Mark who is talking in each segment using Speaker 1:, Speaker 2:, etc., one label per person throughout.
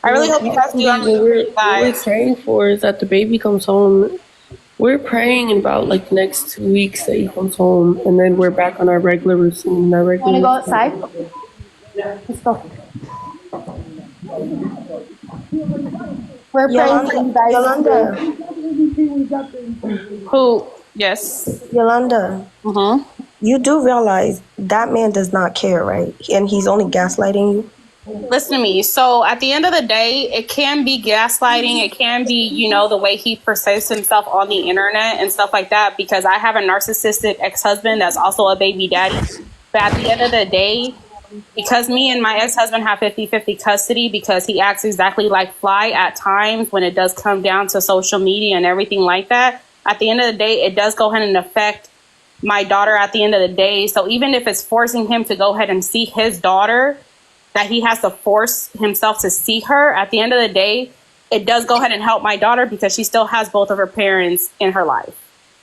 Speaker 1: I really hope you guys do.
Speaker 2: What we're praying for is that the baby comes home. We're praying in about like the next 2 weeks that he comes home, and then we're back on our regular routine. Want to go outside? Let's go. We're praying for you guys. Yolanda.
Speaker 1: Who? Yes.
Speaker 3: Yolanda. You do realize that man does not care, right? And he's only gaslighting you.
Speaker 1: Listen to me. So at the end of the day, it can be gaslighting. It can be, you know, the way he perceives himself on the internet and stuff like that, because I have a narcissistic ex-husband that's also a baby daddy. But at the end of the day, because me and my ex-husband have 50-50 custody, because he acts exactly like Fly at times when it does come down to social media and everything like that, at the end of the day, it does go ahead and affect my daughter at the end of the day. So even if it's forcing him to go ahead and see his daughter, that he has to force himself to see her, at the end of the day, it does go ahead and help my daughter because she still has both of her parents in her life.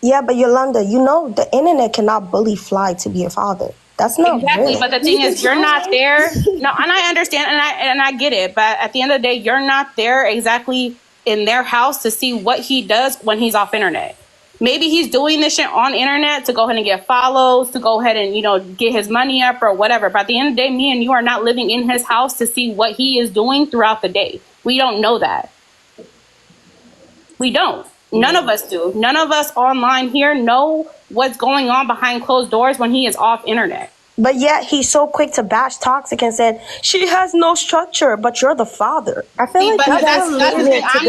Speaker 3: Yeah, but Yolanda, you know the internet cannot bully Fly to be a father. That's not
Speaker 1: exactly.
Speaker 3: real.
Speaker 1: But the thing is, you're not there. No, and I understand, and I get it. But at the end of the day, you're not there exactly in their house to see what he does when he's off internet. Maybe he's doing this shit on internet to go ahead and get follows, to go ahead and, you know, get his money up or whatever. But at the end of the day, me and you are not living in his house to see what he is doing throughout the day. We don't know that. We don't. None of us do. None of us online here know what's going on behind closed doors when he is off internet.
Speaker 3: But yet he's so quick to bash Toxic and said, she has no structure, but you're the father. I feel like
Speaker 1: that's the thing. I'm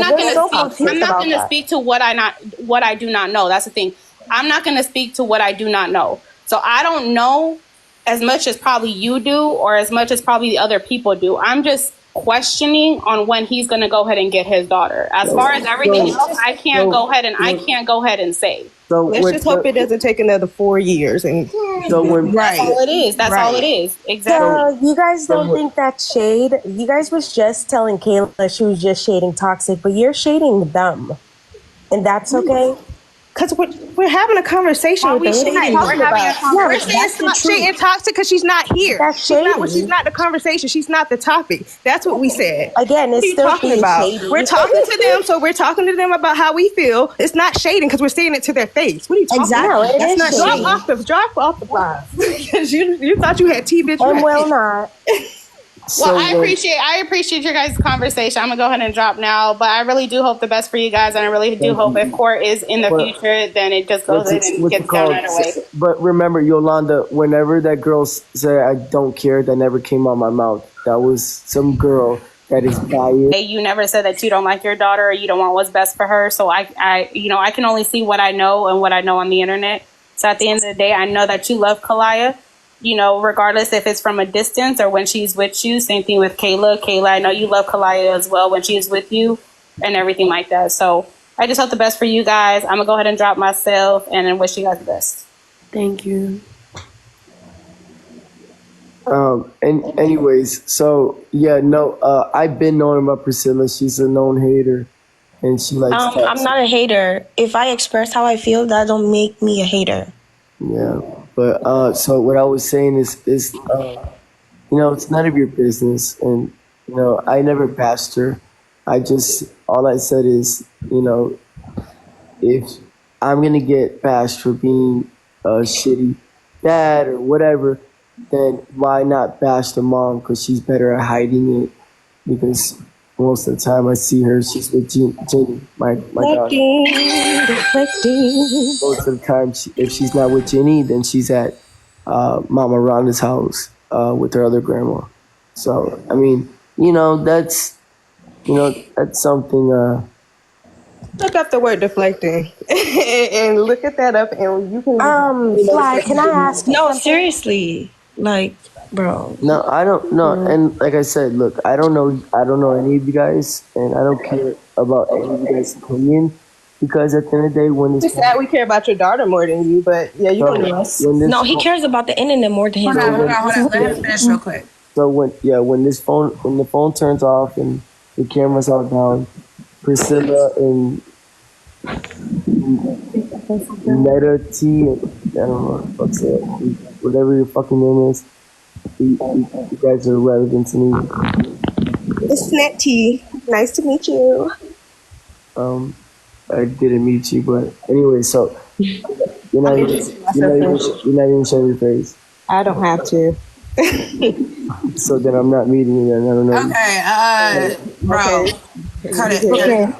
Speaker 1: not going to speak to what I do not know. That's the thing. I'm not going to speak to what I do not know. So I don't know as much as probably you do or as much as probably the other people do. I'm just questioning on when he's going to go ahead and get his daughter. As far as everything else, I can't go ahead and say.
Speaker 4: So let's just hope it doesn't take another 4 years. And
Speaker 1: so that's all it is. That's all it is. Exactly.
Speaker 5: So you guys don't think that's shade? You guys was just telling Kayla she was just shading Toxic, but you're shading them, and that's okay.
Speaker 4: Because we're having a conversation with them. We're shading Toxic because she's not here. She's not the conversation. She's not the topic. That's what we said.
Speaker 5: Again, it's still talking about. Shady.
Speaker 4: We're talking to them, so we're talking to them about how we feel. It's not shading because we're saying it to their face. What are you talking about?
Speaker 5: That's not
Speaker 4: shading. Drop off the flies. Because you thought you had T-bitch.
Speaker 5: And well not.
Speaker 1: Well, I appreciate your guys' conversation. I'm gonna go ahead and drop now, but I really do hope the best for you guys, and I really do hope if court is in the future, then it just goes in and gets done right away.
Speaker 6: But remember, Yolanda, whenever that girl said I don't care, that never came out my mouth. That was some girl that is biased.
Speaker 1: Hey, you never said that you don't like your daughter or you don't want what's best for her. So I can only see what I know and what I know on the internet. So at the end of the day, I know that you love Kalaya. You know, regardless if it's from a distance or when she's with you. Same thing with Kayla. Kayla, I know you love Kalaya as well when she's with you and everything like that. So I just hope the best for you guys. I'm going to go ahead and drop myself and then wish you guys the best.
Speaker 2: Thank you.
Speaker 6: And anyways, so yeah, no, I've been knowing about Priscilla. She's a known hater and she likes
Speaker 3: I'm not a hater. If I express how I feel, that don't make me a hater.
Speaker 6: Yeah. But so what I was saying is you know, it's none of your business, and you know, I never bashed her. All I said is, you know, if I'm gonna get bashed for being a shitty dad or whatever, then why not bash the mom? Because she's better at hiding it. Because most of the time I see her, she's with Jenny, my daughter. Most of the time, if she's not with Jenny, then she's at Mama Rhonda's house with her other grandma. So, I mean, that's something.
Speaker 4: Look up the word deflecting and look at that up, and you can.
Speaker 5: Fly, can I ask?
Speaker 3: No, seriously, like. Bro.
Speaker 6: No, I don't know. And like I said, look, I don't know any of you guys, and I don't care about any of you guys' opinion, because at the end of the day, when
Speaker 4: it's sad, we care about your daughter more than you, but yeah, you don't know us.
Speaker 3: No, he cares about the internet more than his daughter.
Speaker 7: Hold on. Let him finish real quick.
Speaker 6: So when the phone turns off and the camera's all down, Priscilla and Meta T, I don't know what's it, whatever your fucking name is. You guys are relevant to me.
Speaker 3: It's Nettie. Nice to meet you.
Speaker 6: I didn't meet you, but anyway, so you're not even showing your face.
Speaker 4: I don't have to.
Speaker 6: So then I'm not meeting you then. I don't know.
Speaker 7: Okay, bro. Cut it.
Speaker 5: Okay.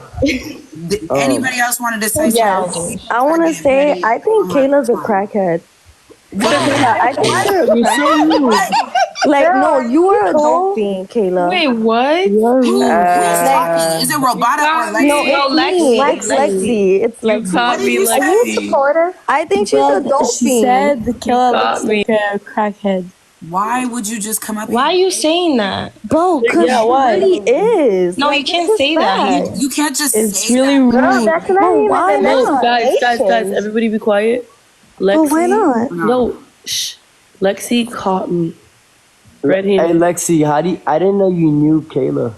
Speaker 7: Anybody else wanted to say
Speaker 5: Yes.
Speaker 7: something?
Speaker 5: I want to say, I think Kayla's a crackhead. I think you're so rude. Like, no, you are adulting, Kayla.
Speaker 2: Wait, what?
Speaker 7: Who's talking? Is it Robota or Lexi?
Speaker 5: No, it's me. Lexi. It's
Speaker 2: You
Speaker 5: Lexi.
Speaker 2: caught me, Lexi.
Speaker 5: I think she's adulting.
Speaker 8: She said the killer
Speaker 2: got
Speaker 8: looks like a crackhead.
Speaker 7: Why would you just come up
Speaker 8: Why are
Speaker 7: here?
Speaker 8: you saying that?
Speaker 5: Bro, because
Speaker 2: Yeah,
Speaker 5: she
Speaker 2: why?
Speaker 5: really is.
Speaker 8: No, you can't say that.
Speaker 7: You can't just
Speaker 8: It's
Speaker 7: say
Speaker 8: really
Speaker 7: that.
Speaker 8: rude.
Speaker 5: Girl, that's not even
Speaker 8: why
Speaker 5: an
Speaker 8: not?
Speaker 5: explanation.
Speaker 2: Guys, everybody be quiet. Lexi,
Speaker 5: But why not?
Speaker 2: No, shh. Lexi caught me. Red
Speaker 6: Hey
Speaker 2: handed.
Speaker 6: Lexi, I didn't know you knew Kayla.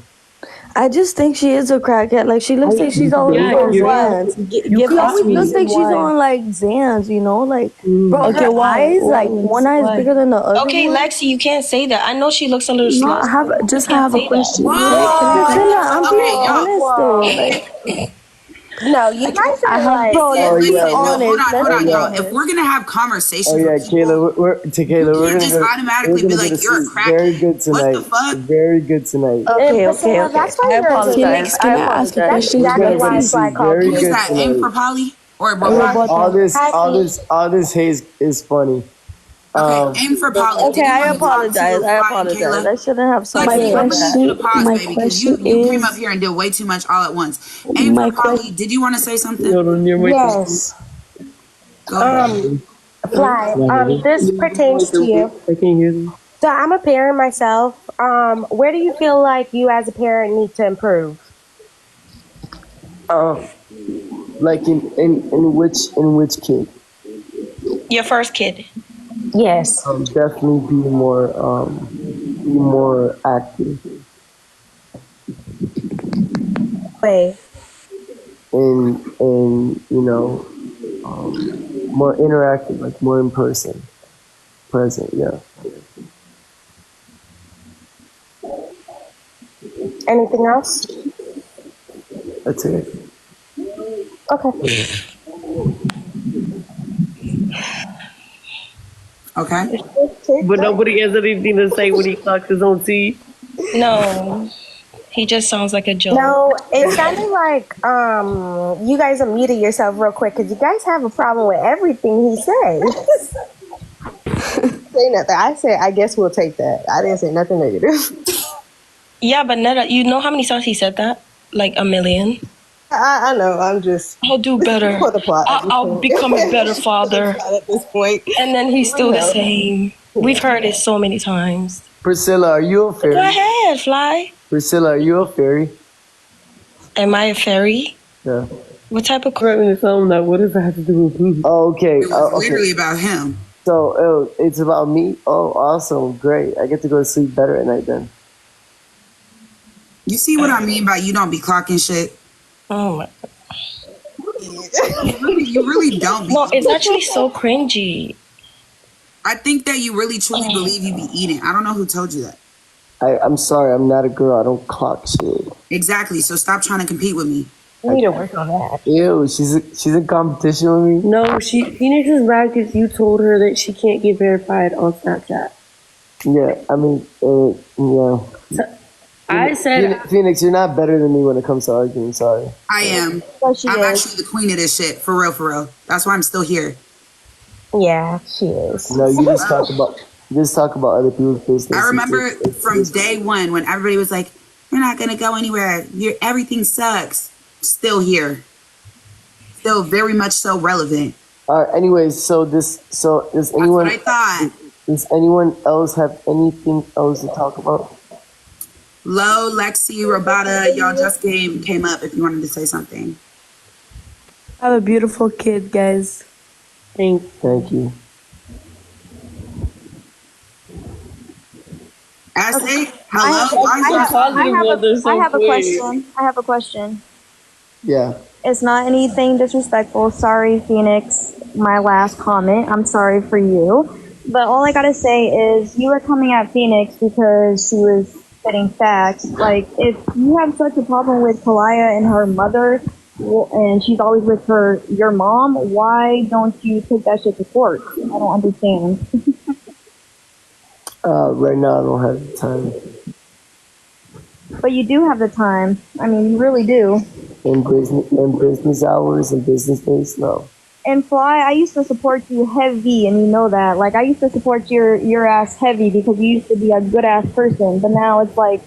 Speaker 5: I just think she is a crackhead. Like, she looks like she's always
Speaker 2: Yeah,
Speaker 5: on
Speaker 2: you're-
Speaker 5: Xans.
Speaker 2: You
Speaker 5: She
Speaker 2: caught
Speaker 5: always
Speaker 2: me.
Speaker 5: looks like she's on, like, Xans, you know? Like, bro,
Speaker 8: Okay,
Speaker 5: her
Speaker 8: why?
Speaker 5: eyes,
Speaker 8: Why?
Speaker 5: like, one eye is
Speaker 8: Why?
Speaker 5: bigger than the other
Speaker 8: Okay,
Speaker 5: one.
Speaker 8: Lexi, you can't say that. I know she looks a little
Speaker 9: No,
Speaker 8: slow.
Speaker 9: I have a question.
Speaker 5: Priscilla, I'm
Speaker 7: Okay,
Speaker 5: being
Speaker 7: y'all.
Speaker 5: honest, though. Like,
Speaker 3: No, you guys are like.
Speaker 5: bro,
Speaker 6: Oh,
Speaker 5: let's be
Speaker 6: yeah.
Speaker 7: Hold
Speaker 5: honest.
Speaker 7: on,
Speaker 5: Let's be
Speaker 7: y'all.
Speaker 5: honest.
Speaker 7: If we're gonna have conversations
Speaker 6: Oh yeah,
Speaker 7: with people,
Speaker 6: Kayla, we're
Speaker 7: you can't just automatically be like, you're a
Speaker 6: sleep. Very
Speaker 7: crackhead.
Speaker 6: good
Speaker 7: What
Speaker 6: tonight.
Speaker 7: the fuck?
Speaker 6: Very good tonight.
Speaker 5: Okay.
Speaker 3: That's why
Speaker 5: I
Speaker 3: you're
Speaker 5: apologize.
Speaker 9: Phoenix, can I ask a
Speaker 3: That's
Speaker 9: question?
Speaker 3: exactly why
Speaker 6: Everybody
Speaker 3: Fly
Speaker 6: sleep.
Speaker 3: called
Speaker 6: Very
Speaker 3: you.
Speaker 7: Who's
Speaker 6: good
Speaker 7: that? Aim for
Speaker 6: tonight.
Speaker 7: Polly or Robota?
Speaker 6: All this haze is funny.
Speaker 7: Okay, aim for Polly.
Speaker 5: Okay, I apologize. I apologize. I shouldn't have said
Speaker 7: Lexi,
Speaker 5: that.
Speaker 7: I'm bringing you to the pause,
Speaker 9: my
Speaker 7: baby, because
Speaker 9: question
Speaker 7: you came
Speaker 9: is-
Speaker 7: up here and did way too much all at once. Aim
Speaker 9: My
Speaker 7: for Polly. Did you want to say something?
Speaker 2: Hold on, you're waiting.
Speaker 3: Yes.
Speaker 7: Go ahead.
Speaker 3: Fly. This pertains to you.
Speaker 2: I can't hear them.
Speaker 3: So I'm a parent myself. Where do you feel like you as a parent need to improve?
Speaker 6: Like in which kid?
Speaker 8: Your first kid.
Speaker 3: Yes.
Speaker 6: Definitely be more active
Speaker 3: Wait.
Speaker 6: and more interactive, like more in person, present. Yeah.
Speaker 3: Anything else?
Speaker 6: That's it.
Speaker 3: Okay.
Speaker 7: Okay.
Speaker 2: But nobody has anything to say when he clocks his own teeth.
Speaker 8: No, he just sounds like a joke.
Speaker 3: No, it sounded like you guys unmuted yourself real quick because you guys have a problem with everything he says. Say nothing. I said, I guess we'll take that. I didn't say nothing negative.
Speaker 8: Yeah, but Netta, you know how many times he said that? Like a million.
Speaker 3: I know. I'm just
Speaker 8: I'll do better.
Speaker 3: for the plot.
Speaker 8: I'll become a better father.
Speaker 3: At this point.
Speaker 8: And then he's still the same. We've heard it so many times.
Speaker 6: Priscilla, are you a fairy?
Speaker 8: Go ahead, Fly.
Speaker 6: Priscilla, are you a fairy?
Speaker 8: Am I a fairy?
Speaker 6: Yeah.
Speaker 8: What type of
Speaker 2: Correct me to tell him that. What does that have to do with me?
Speaker 6: Oh, okay.
Speaker 7: It was
Speaker 6: Okay.
Speaker 7: literally about him.
Speaker 6: So it's about me. Oh, awesome, great. I get to go to sleep better at night then.
Speaker 7: You see what I mean by you don't be clocking shit?
Speaker 8: Oh my.
Speaker 7: You really don't be.
Speaker 8: No, it's actually so cringy.
Speaker 7: I think that you really truly believe you be eating. I don't know who told you that.
Speaker 6: I'm sorry, I'm not a girl. I don't clock shit.
Speaker 7: Exactly. So stop trying to compete with me.
Speaker 3: We need to work on that.
Speaker 6: Ew, she's in competition with me.
Speaker 2: No, Feenyx is mad because you told her that she can't get verified on Snapchat.
Speaker 6: Yeah, I mean, yeah.
Speaker 2: I said,
Speaker 6: Feenyx, you're not better than me when it comes to arguing. Sorry.
Speaker 7: I am. I'm actually the queen of this shit. For real, for real. That's why I'm still here.
Speaker 3: Yeah, she is.
Speaker 6: No, you just talk about other people's business.
Speaker 7: I remember from day one when everybody was like, "You're not gonna go anywhere. Everything sucks." Still here. Still very much so relevant.
Speaker 6: All right. Anyways, does anyone?
Speaker 7: That's what I thought.
Speaker 6: Does anyone else have anything else to talk about?
Speaker 7: Lo, Lexi, Robota, y'all just came up if you wanted to say something.
Speaker 9: I have a beautiful kid, guys.
Speaker 6: Thank you.
Speaker 7: Ashley, hello.
Speaker 10: I have a question.
Speaker 6: Yeah.
Speaker 10: It's not anything disrespectful. Sorry, Feenyx, my last comment. I'm sorry for you. But all I gotta say is you were coming at Feenyx because she was spitting facts. Like, if you have such a problem with Kalaya and her mother, and she's always with your mom, why don't you take that shit to court? I don't understand.
Speaker 6: Right now, I don't have the time.
Speaker 10: But you do have the time. I mean, you really do.
Speaker 6: In business hours and business days, no.
Speaker 10: And Fly, I used to support you heavy, and you know that. Like, I used to support your ass heavy because you used to be a good ass person. But now it's like,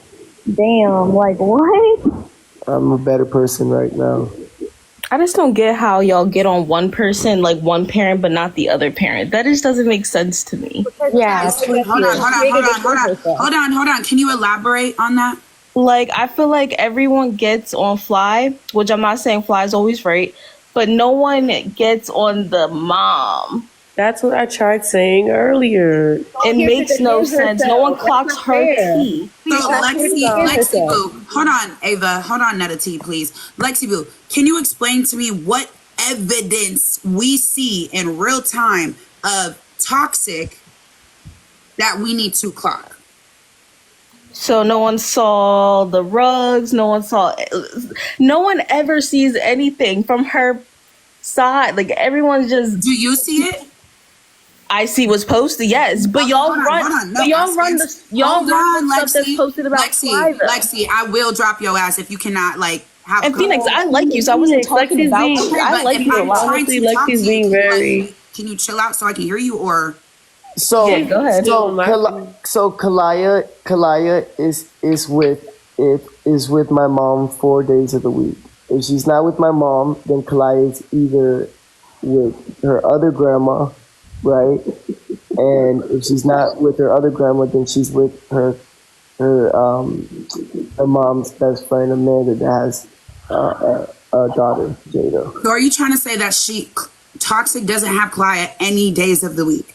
Speaker 10: damn, like what?
Speaker 6: I'm a better person right now.
Speaker 8: I just don't get how y'all get on one person, like one parent, but not the other parent. That just doesn't make sense to me.
Speaker 3: Yeah.
Speaker 7: Hold on. Can you elaborate on that?
Speaker 8: Like, I feel like everyone gets on Fly, which I'm not saying Fly is always right, but no one gets on the mom.
Speaker 2: That's what I tried saying earlier.
Speaker 8: It makes no sense. No one clocks her tea.
Speaker 7: So Lexi Boo, hold on, Ava, hold on, Netta T, please. Lexi Boo, can you explain to me what evidence we see in real time of toxic that we need to clock?
Speaker 8: So no one saw the rugs. No one ever sees anything from her side. Like, everyone's just.
Speaker 7: Do you see it?
Speaker 8: I see what's posted, yes, but y'all run the stuff that's posted about
Speaker 7: Lexi, I will drop your ass if you cannot have.
Speaker 8: And Feenyx, I like you, so I wasn't talking about you. I like you a lot.
Speaker 2: Honestly, Lexi's being very.
Speaker 7: Can you chill out so I can hear you, or?
Speaker 6: So
Speaker 8: yeah, go ahead.
Speaker 6: So Kalaya is with my mom 4 days of the week. If she's not with my mom, then Kalaya is either with her other grandma, right? And if she's not with her other grandma, then she's with her mom's best friend Amanda that has a daughter, Jada.
Speaker 7: So are you trying to say that Toxic doesn't have Kalaya any days of the week?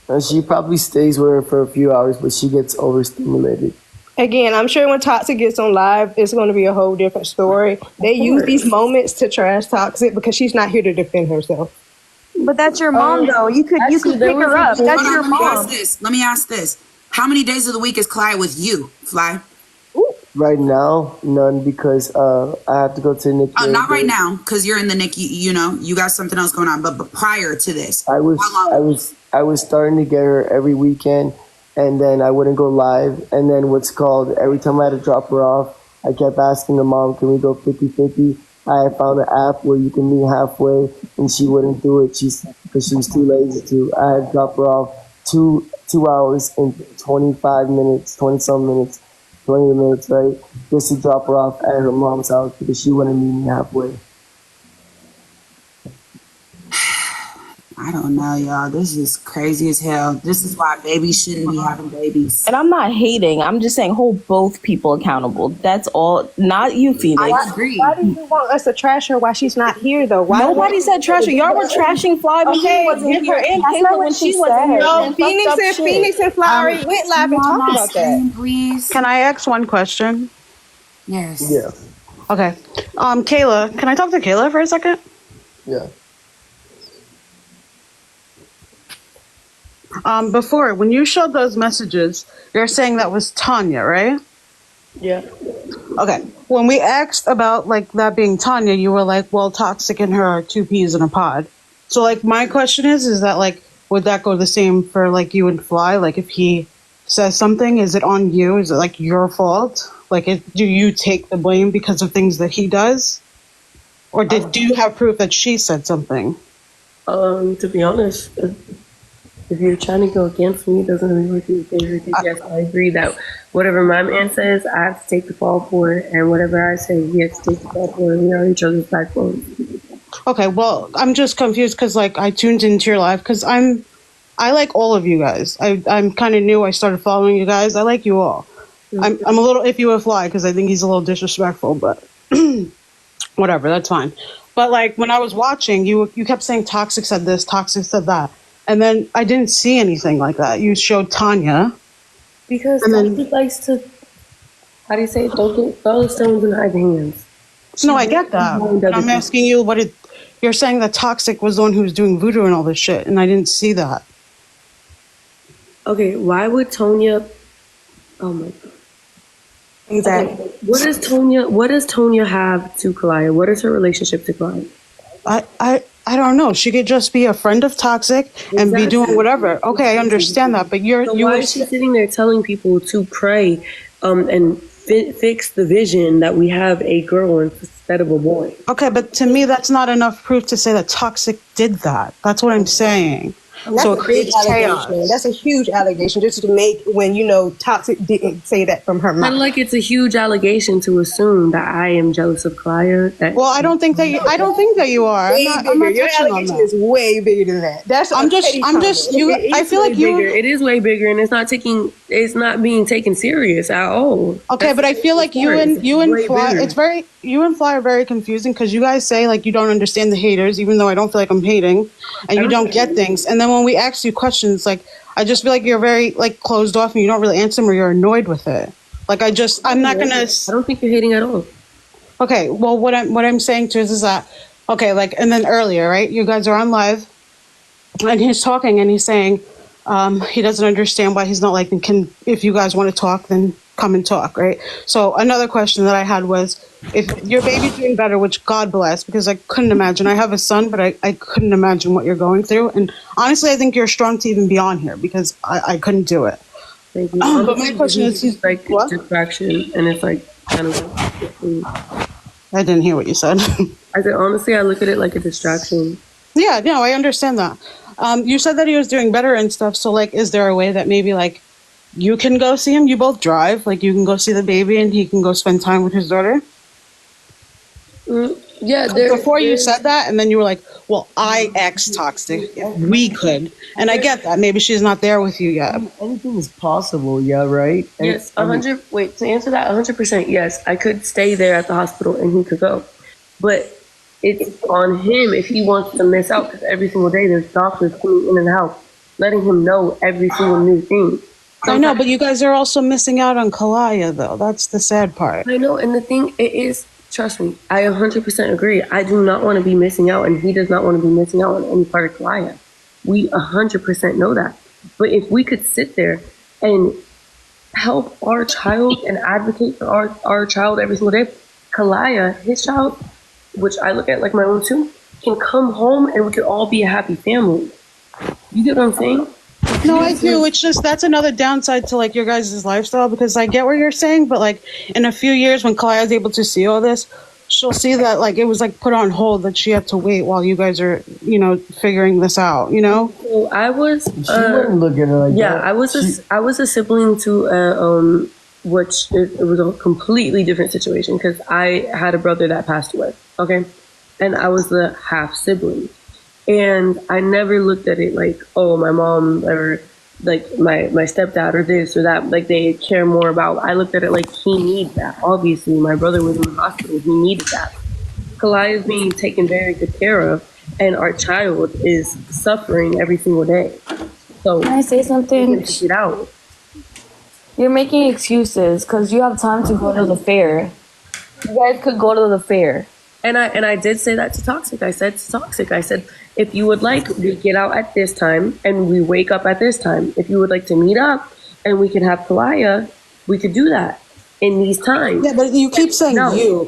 Speaker 6: And she probably stays with her for a few hours, but she gets overstimulated.
Speaker 4: Again, I'm sure when Toxic gets on live, it's going to be a whole different story. They use these moments to trash Toxic because she's not here to defend herself.
Speaker 10: But that's your mom, though. You could pick her up. That's your mom.
Speaker 7: Let me ask this. How many days of the week is Kalaya with you, Fly?
Speaker 6: Right now, none, because I have to go to the NICU.
Speaker 7: Not right now, because you're in the NICU. You got something else going on. But prior to this,
Speaker 6: I was starting to get her every weekend, and then I wouldn't go live. And then every time I had to drop her off, I kept asking the mom, "Can we go 50-50?" I had found an app where you can meet halfway, and she wouldn't do it. Because she was too lazy to. I had to drop her off 2 hours and 25 minutes, 20-some minutes. 20 minutes, right? Just to drop her off at her mom's house because she wouldn't meet me halfway.
Speaker 7: I don't know, y'all. This is crazy as hell. This is why babies shouldn't be having babies.
Speaker 8: And I'm not hating. I'm just saying hold both people accountable. That's all. Not you, Feenyx.
Speaker 4: I agree. Why do you want us to trash her while she's not here, though?
Speaker 8: Nobody said trash her. Y'all were trashing Fly when she wasn't here, and Kayla when she wasn't here.
Speaker 4: No, Feenyx and Fly went live and talked about that.
Speaker 7: Please.
Speaker 11: Can I ask one question?
Speaker 7: Yes.
Speaker 6: Yeah.
Speaker 11: Okay. Kayla, can I talk to Kayla for a second?
Speaker 6: Yeah.
Speaker 11: Before, when you showed those messages, you're saying that was Tanya, right?
Speaker 2: Yeah.
Speaker 11: Okay. When we asked about that being Tanya, you were like, well, Toxic and her are two peas in a pod. So my question is that would that go the same for you and Fly? If he says something, is it on you? Is it your fault? Do you take the blame because of things that he does? Or do you have proof that she said something?
Speaker 2: To be honest, if you're trying to go against me, it doesn't really work in your favor. Because yes, I agree that whatever my man says, I have to take the fall for it, and whatever I say, he has to take the fall for it. We are each other's backbone.
Speaker 11: Okay, well, I'm just confused because I tuned into your live because I like all of you guys. I'm kind of new. I started following you guys. I like you all. I'm a little iffy with Fly because I think he's a little disrespectful, but whatever, that's fine. But when I was watching, you kept saying Toxic said this, Toxic said that. And then I didn't see anything like that. You showed Tanya.
Speaker 2: Because Toxic likes to, how do you say it? Throw the stones in hide hands.
Speaker 11: No, I get that. But I'm asking you, you're saying that Toxic was the one who was doing voodoo and all this shit, and I didn't see that.
Speaker 2: Okay, why would Tonya, oh my God.
Speaker 3: Exactly.
Speaker 2: Okay, what does Tonya have to Kalaya? What is her relationship to Kalaya?
Speaker 11: I don't know. She could just be a friend of Toxic and be doing whatever. Okay, I understand that, but
Speaker 2: So why is she sitting there telling people to pray and fix the vision that we have a girl instead of a boy?
Speaker 11: Okay, but to me, that's not enough proof to say that Toxic did that. That's what I'm saying.
Speaker 3: And that's
Speaker 11: So
Speaker 3: a
Speaker 11: it
Speaker 3: big
Speaker 11: creates
Speaker 3: allegation.
Speaker 11: chaos.
Speaker 3: That's a huge allegation just to make when Toxic didn't say that from her
Speaker 2: Kind of
Speaker 3: mouth.
Speaker 2: like it's a huge allegation to assume that I am jealous of Kalaya.
Speaker 11: Well, I don't think that you are.
Speaker 3: Way
Speaker 11: I'm
Speaker 3: bigger.
Speaker 11: not
Speaker 3: Your
Speaker 11: touching on
Speaker 3: allegation
Speaker 11: that.
Speaker 3: is way bigger than that. That's
Speaker 11: I'm just you. I feel like you.
Speaker 2: It is way bigger, and it's not being taken serious at all.
Speaker 11: Okay, but I feel like you and Fly. You and Fly are very confusing because you guys say like you don't understand the haters, even though I don't feel like I'm hating, and you don't get things. And then when we ask you questions, like I just feel like you're very like closed off and you don't really answer them or you're annoyed with it. Like I'm not gonna.
Speaker 2: I don't think you're hating at all.
Speaker 11: Okay, well what I'm saying to is that okay, like and then earlier, right? You guys are on live, and he's talking and he's saying he doesn't understand why he's not like if you guys want to talk then come and talk, right? So another question that I had was if your baby's doing better, which God bless, because I couldn't imagine. I have a son, but I couldn't imagine what you're going through. And honestly, I think you're strong to even be on here because I couldn't do it. But my question is
Speaker 2: like what? Distraction, and it's like kind of.
Speaker 11: I didn't hear what you said.
Speaker 2: I said honestly, I look at it like a distraction.
Speaker 11: Yeah, no, I understand that. You said that he was doing better and stuff. So like, is there a way that maybe like you can go see him? You both drive, like you can go see the baby and he can go spend time with his daughter.
Speaker 2: Yeah.
Speaker 11: Before you said that, and then you were like, "Well, I ex Toxic if we could," and I get that. Maybe she's not there with you yet.
Speaker 6: Anything is possible, yeah, right?
Speaker 2: Yes, 100. Wait, to answer that, 100%. Yes, I could stay there at the hospital and he could go, but it's on him if he wants to miss out because every single day there's doctors coming in and out, letting him know every single new thing.
Speaker 11: I know, but you guys are also missing out on Kalaya, though. That's the sad part.
Speaker 2: I know, and the thing it is, trust me, I 100% agree. I do not want to be missing out, and he does not want to be missing out on any part of Kalaya. We 100% know that. But if we could sit there and help our child and advocate for our child every single day, Kalaya, his child, which I look at like my own too, can come home and we could all be a happy family. You get what I'm saying?
Speaker 11: No, I do. It's just that's another downside to like your guys' lifestyle because I get what you're saying, but like in a few years when Kalaya is able to see all this, she'll see that like it was like put on hold that she had to wait while you guys are, figuring this out,
Speaker 2: So I was
Speaker 6: She wouldn't look at her like that.
Speaker 2: I was a sibling to which it was a completely different situation because I had a brother that passed away, okay? And I was the half sibling. And I never looked at it like, oh, my mom or like my stepdad or this or that, like they care more about. I looked at it like he needs that. Obviously, my brother was in the hospital. He needed that. Kalaya is being taken very good care of, and our child is suffering every single day. So
Speaker 9: can I say something?
Speaker 2: Get out.
Speaker 9: You're making excuses because you have time to go to the fair. You guys could go to the fair.
Speaker 2: And I did say that to Toxic. I said, if you would like, we get out at this time and we wake up at this time. If you would like to meet up and we could have Kalaya, we could do that in these times.
Speaker 11: Yeah, but you keep saying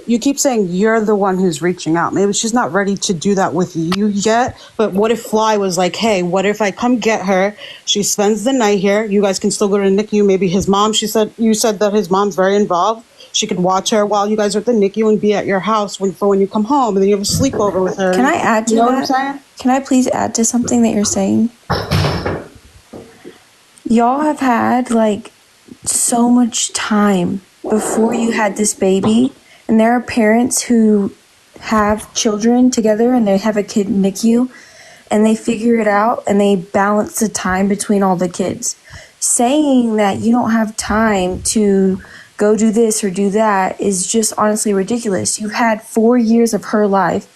Speaker 11: you keep saying you're the one who's reaching out. Maybe she's not ready to do that with you yet. But what if Fly was like, hey, what if I come get her? She spends the night here. You guys can still go to NICU. Maybe his mom, you said that his mom's very involved. She could watch her while you guys are at the NICU and be at your house when you come home, and then you have a sleepover with her.
Speaker 12: Can I add to that? What I'm saying? Can I please add to something that you're saying? Y'all have had like so much time before you had this baby, and there are parents who have children together and they have a kid in NICU and they figure it out and they balance the time between all the kids. Saying that you don't have time to go do this or do that is just honestly ridiculous. You've had 4 years of her life,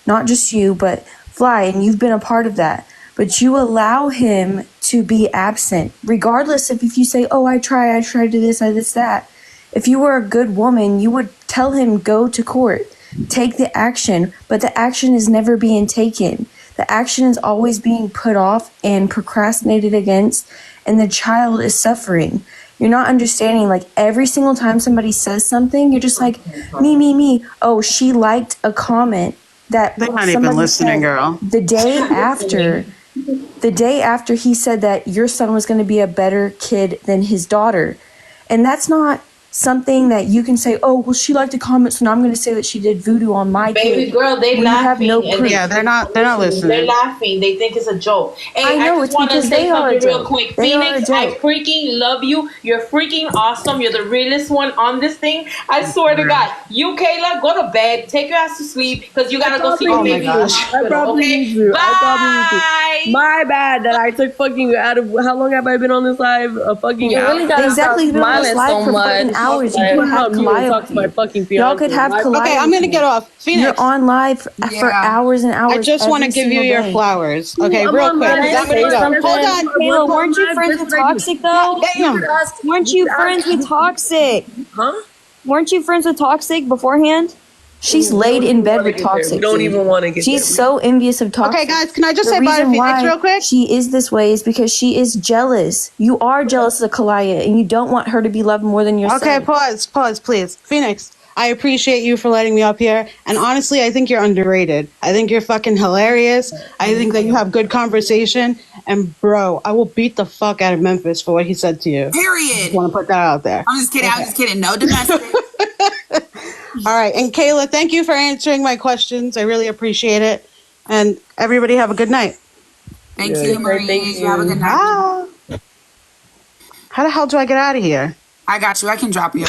Speaker 12: not just you, but Fly, and you've been a part of that. But you allow him to be absent, regardless of if you say, oh, I try to do this, I this, that. If you were a good woman, you would tell him, go to court, take the action, but the action is never being taken. The action is always being put off and procrastinated against, and the child is suffering. You're not understanding, like, every single time somebody says something, you're just like, me. Oh, she liked a comment that
Speaker 11: They're not
Speaker 12: somebody
Speaker 11: even listening,
Speaker 12: said
Speaker 11: girl.
Speaker 12: the day after he said that your son was going to be a better kid than his daughter. And that's not something that you can say, oh, well, she liked a comment, so now I'm going to say that she did voodoo on my
Speaker 13: Baby
Speaker 12: kid.
Speaker 13: girl, they
Speaker 12: when you have
Speaker 13: laughing.
Speaker 12: no
Speaker 13: and
Speaker 12: proof.
Speaker 11: Yeah, they're not listening.
Speaker 13: They're laughing. They think it's a joke. Hey,
Speaker 12: I know,
Speaker 13: just
Speaker 12: it's
Speaker 13: wanna
Speaker 12: because
Speaker 13: say
Speaker 12: they are a
Speaker 13: something real
Speaker 12: joke.
Speaker 13: quick.
Speaker 12: They are a
Speaker 13: Feenyx,
Speaker 12: joke.
Speaker 13: I freaking love you. You're freaking awesome. You're the realest one on this thing. I swear to God. You, Kayla, go to bed. Take your ass to sleep because you got to go see your baby in the hospital.
Speaker 2: I probably need to.
Speaker 13: Bye.
Speaker 2: My bad that I took fucking out of, how long have I been on this live? A fucking
Speaker 9: You
Speaker 2: hour.
Speaker 9: really gotta
Speaker 12: Exactly, you've been on this live for fucking hours. You could have Kalaya with you. Y'all could have Kalaya.
Speaker 11: Okay, I'm gonna get off. Phoenix.
Speaker 12: You're on live for hours and hours.
Speaker 11: I just want to give you your flowers. Okay, real quick. Hold on.
Speaker 10: Kayla, weren't you friends with Toxic though?
Speaker 11: Damn.
Speaker 10: Weren't you friends with Toxic?
Speaker 2: Huh?
Speaker 10: Weren't you friends with Toxic beforehand?
Speaker 12: She's laid in bed with Toxic.
Speaker 2: We don't even want to get
Speaker 12: She's so envious of Toxic.
Speaker 11: Okay, guys, can I just
Speaker 12: The
Speaker 11: say bye to
Speaker 12: reason
Speaker 11: Phoenix
Speaker 12: why
Speaker 11: real quick?
Speaker 12: she is this way is because she is jealous. You are jealous of Kalaya, and you don't want her to be loved more than your
Speaker 11: Okay,
Speaker 12: son.
Speaker 11: pause, please. Phoenix, I appreciate you for letting me up here. And honestly, I think you're underrated. I think you're fucking hilarious. I think that you have good conversation. And bro, I will beat the fuck out of Memphis for what he said to you.
Speaker 7: Period.
Speaker 11: Just want to put that out there.
Speaker 7: I'm just kidding. I'm just kidding. No domestic.
Speaker 11: All right. And Kayla, thank you for answering my questions. I really appreciate it. And everybody have a good night.
Speaker 7: Thank you, Marie. You have a good night.
Speaker 11: Bye. How the hell do I get out of here?
Speaker 7: I got you. I can drop you.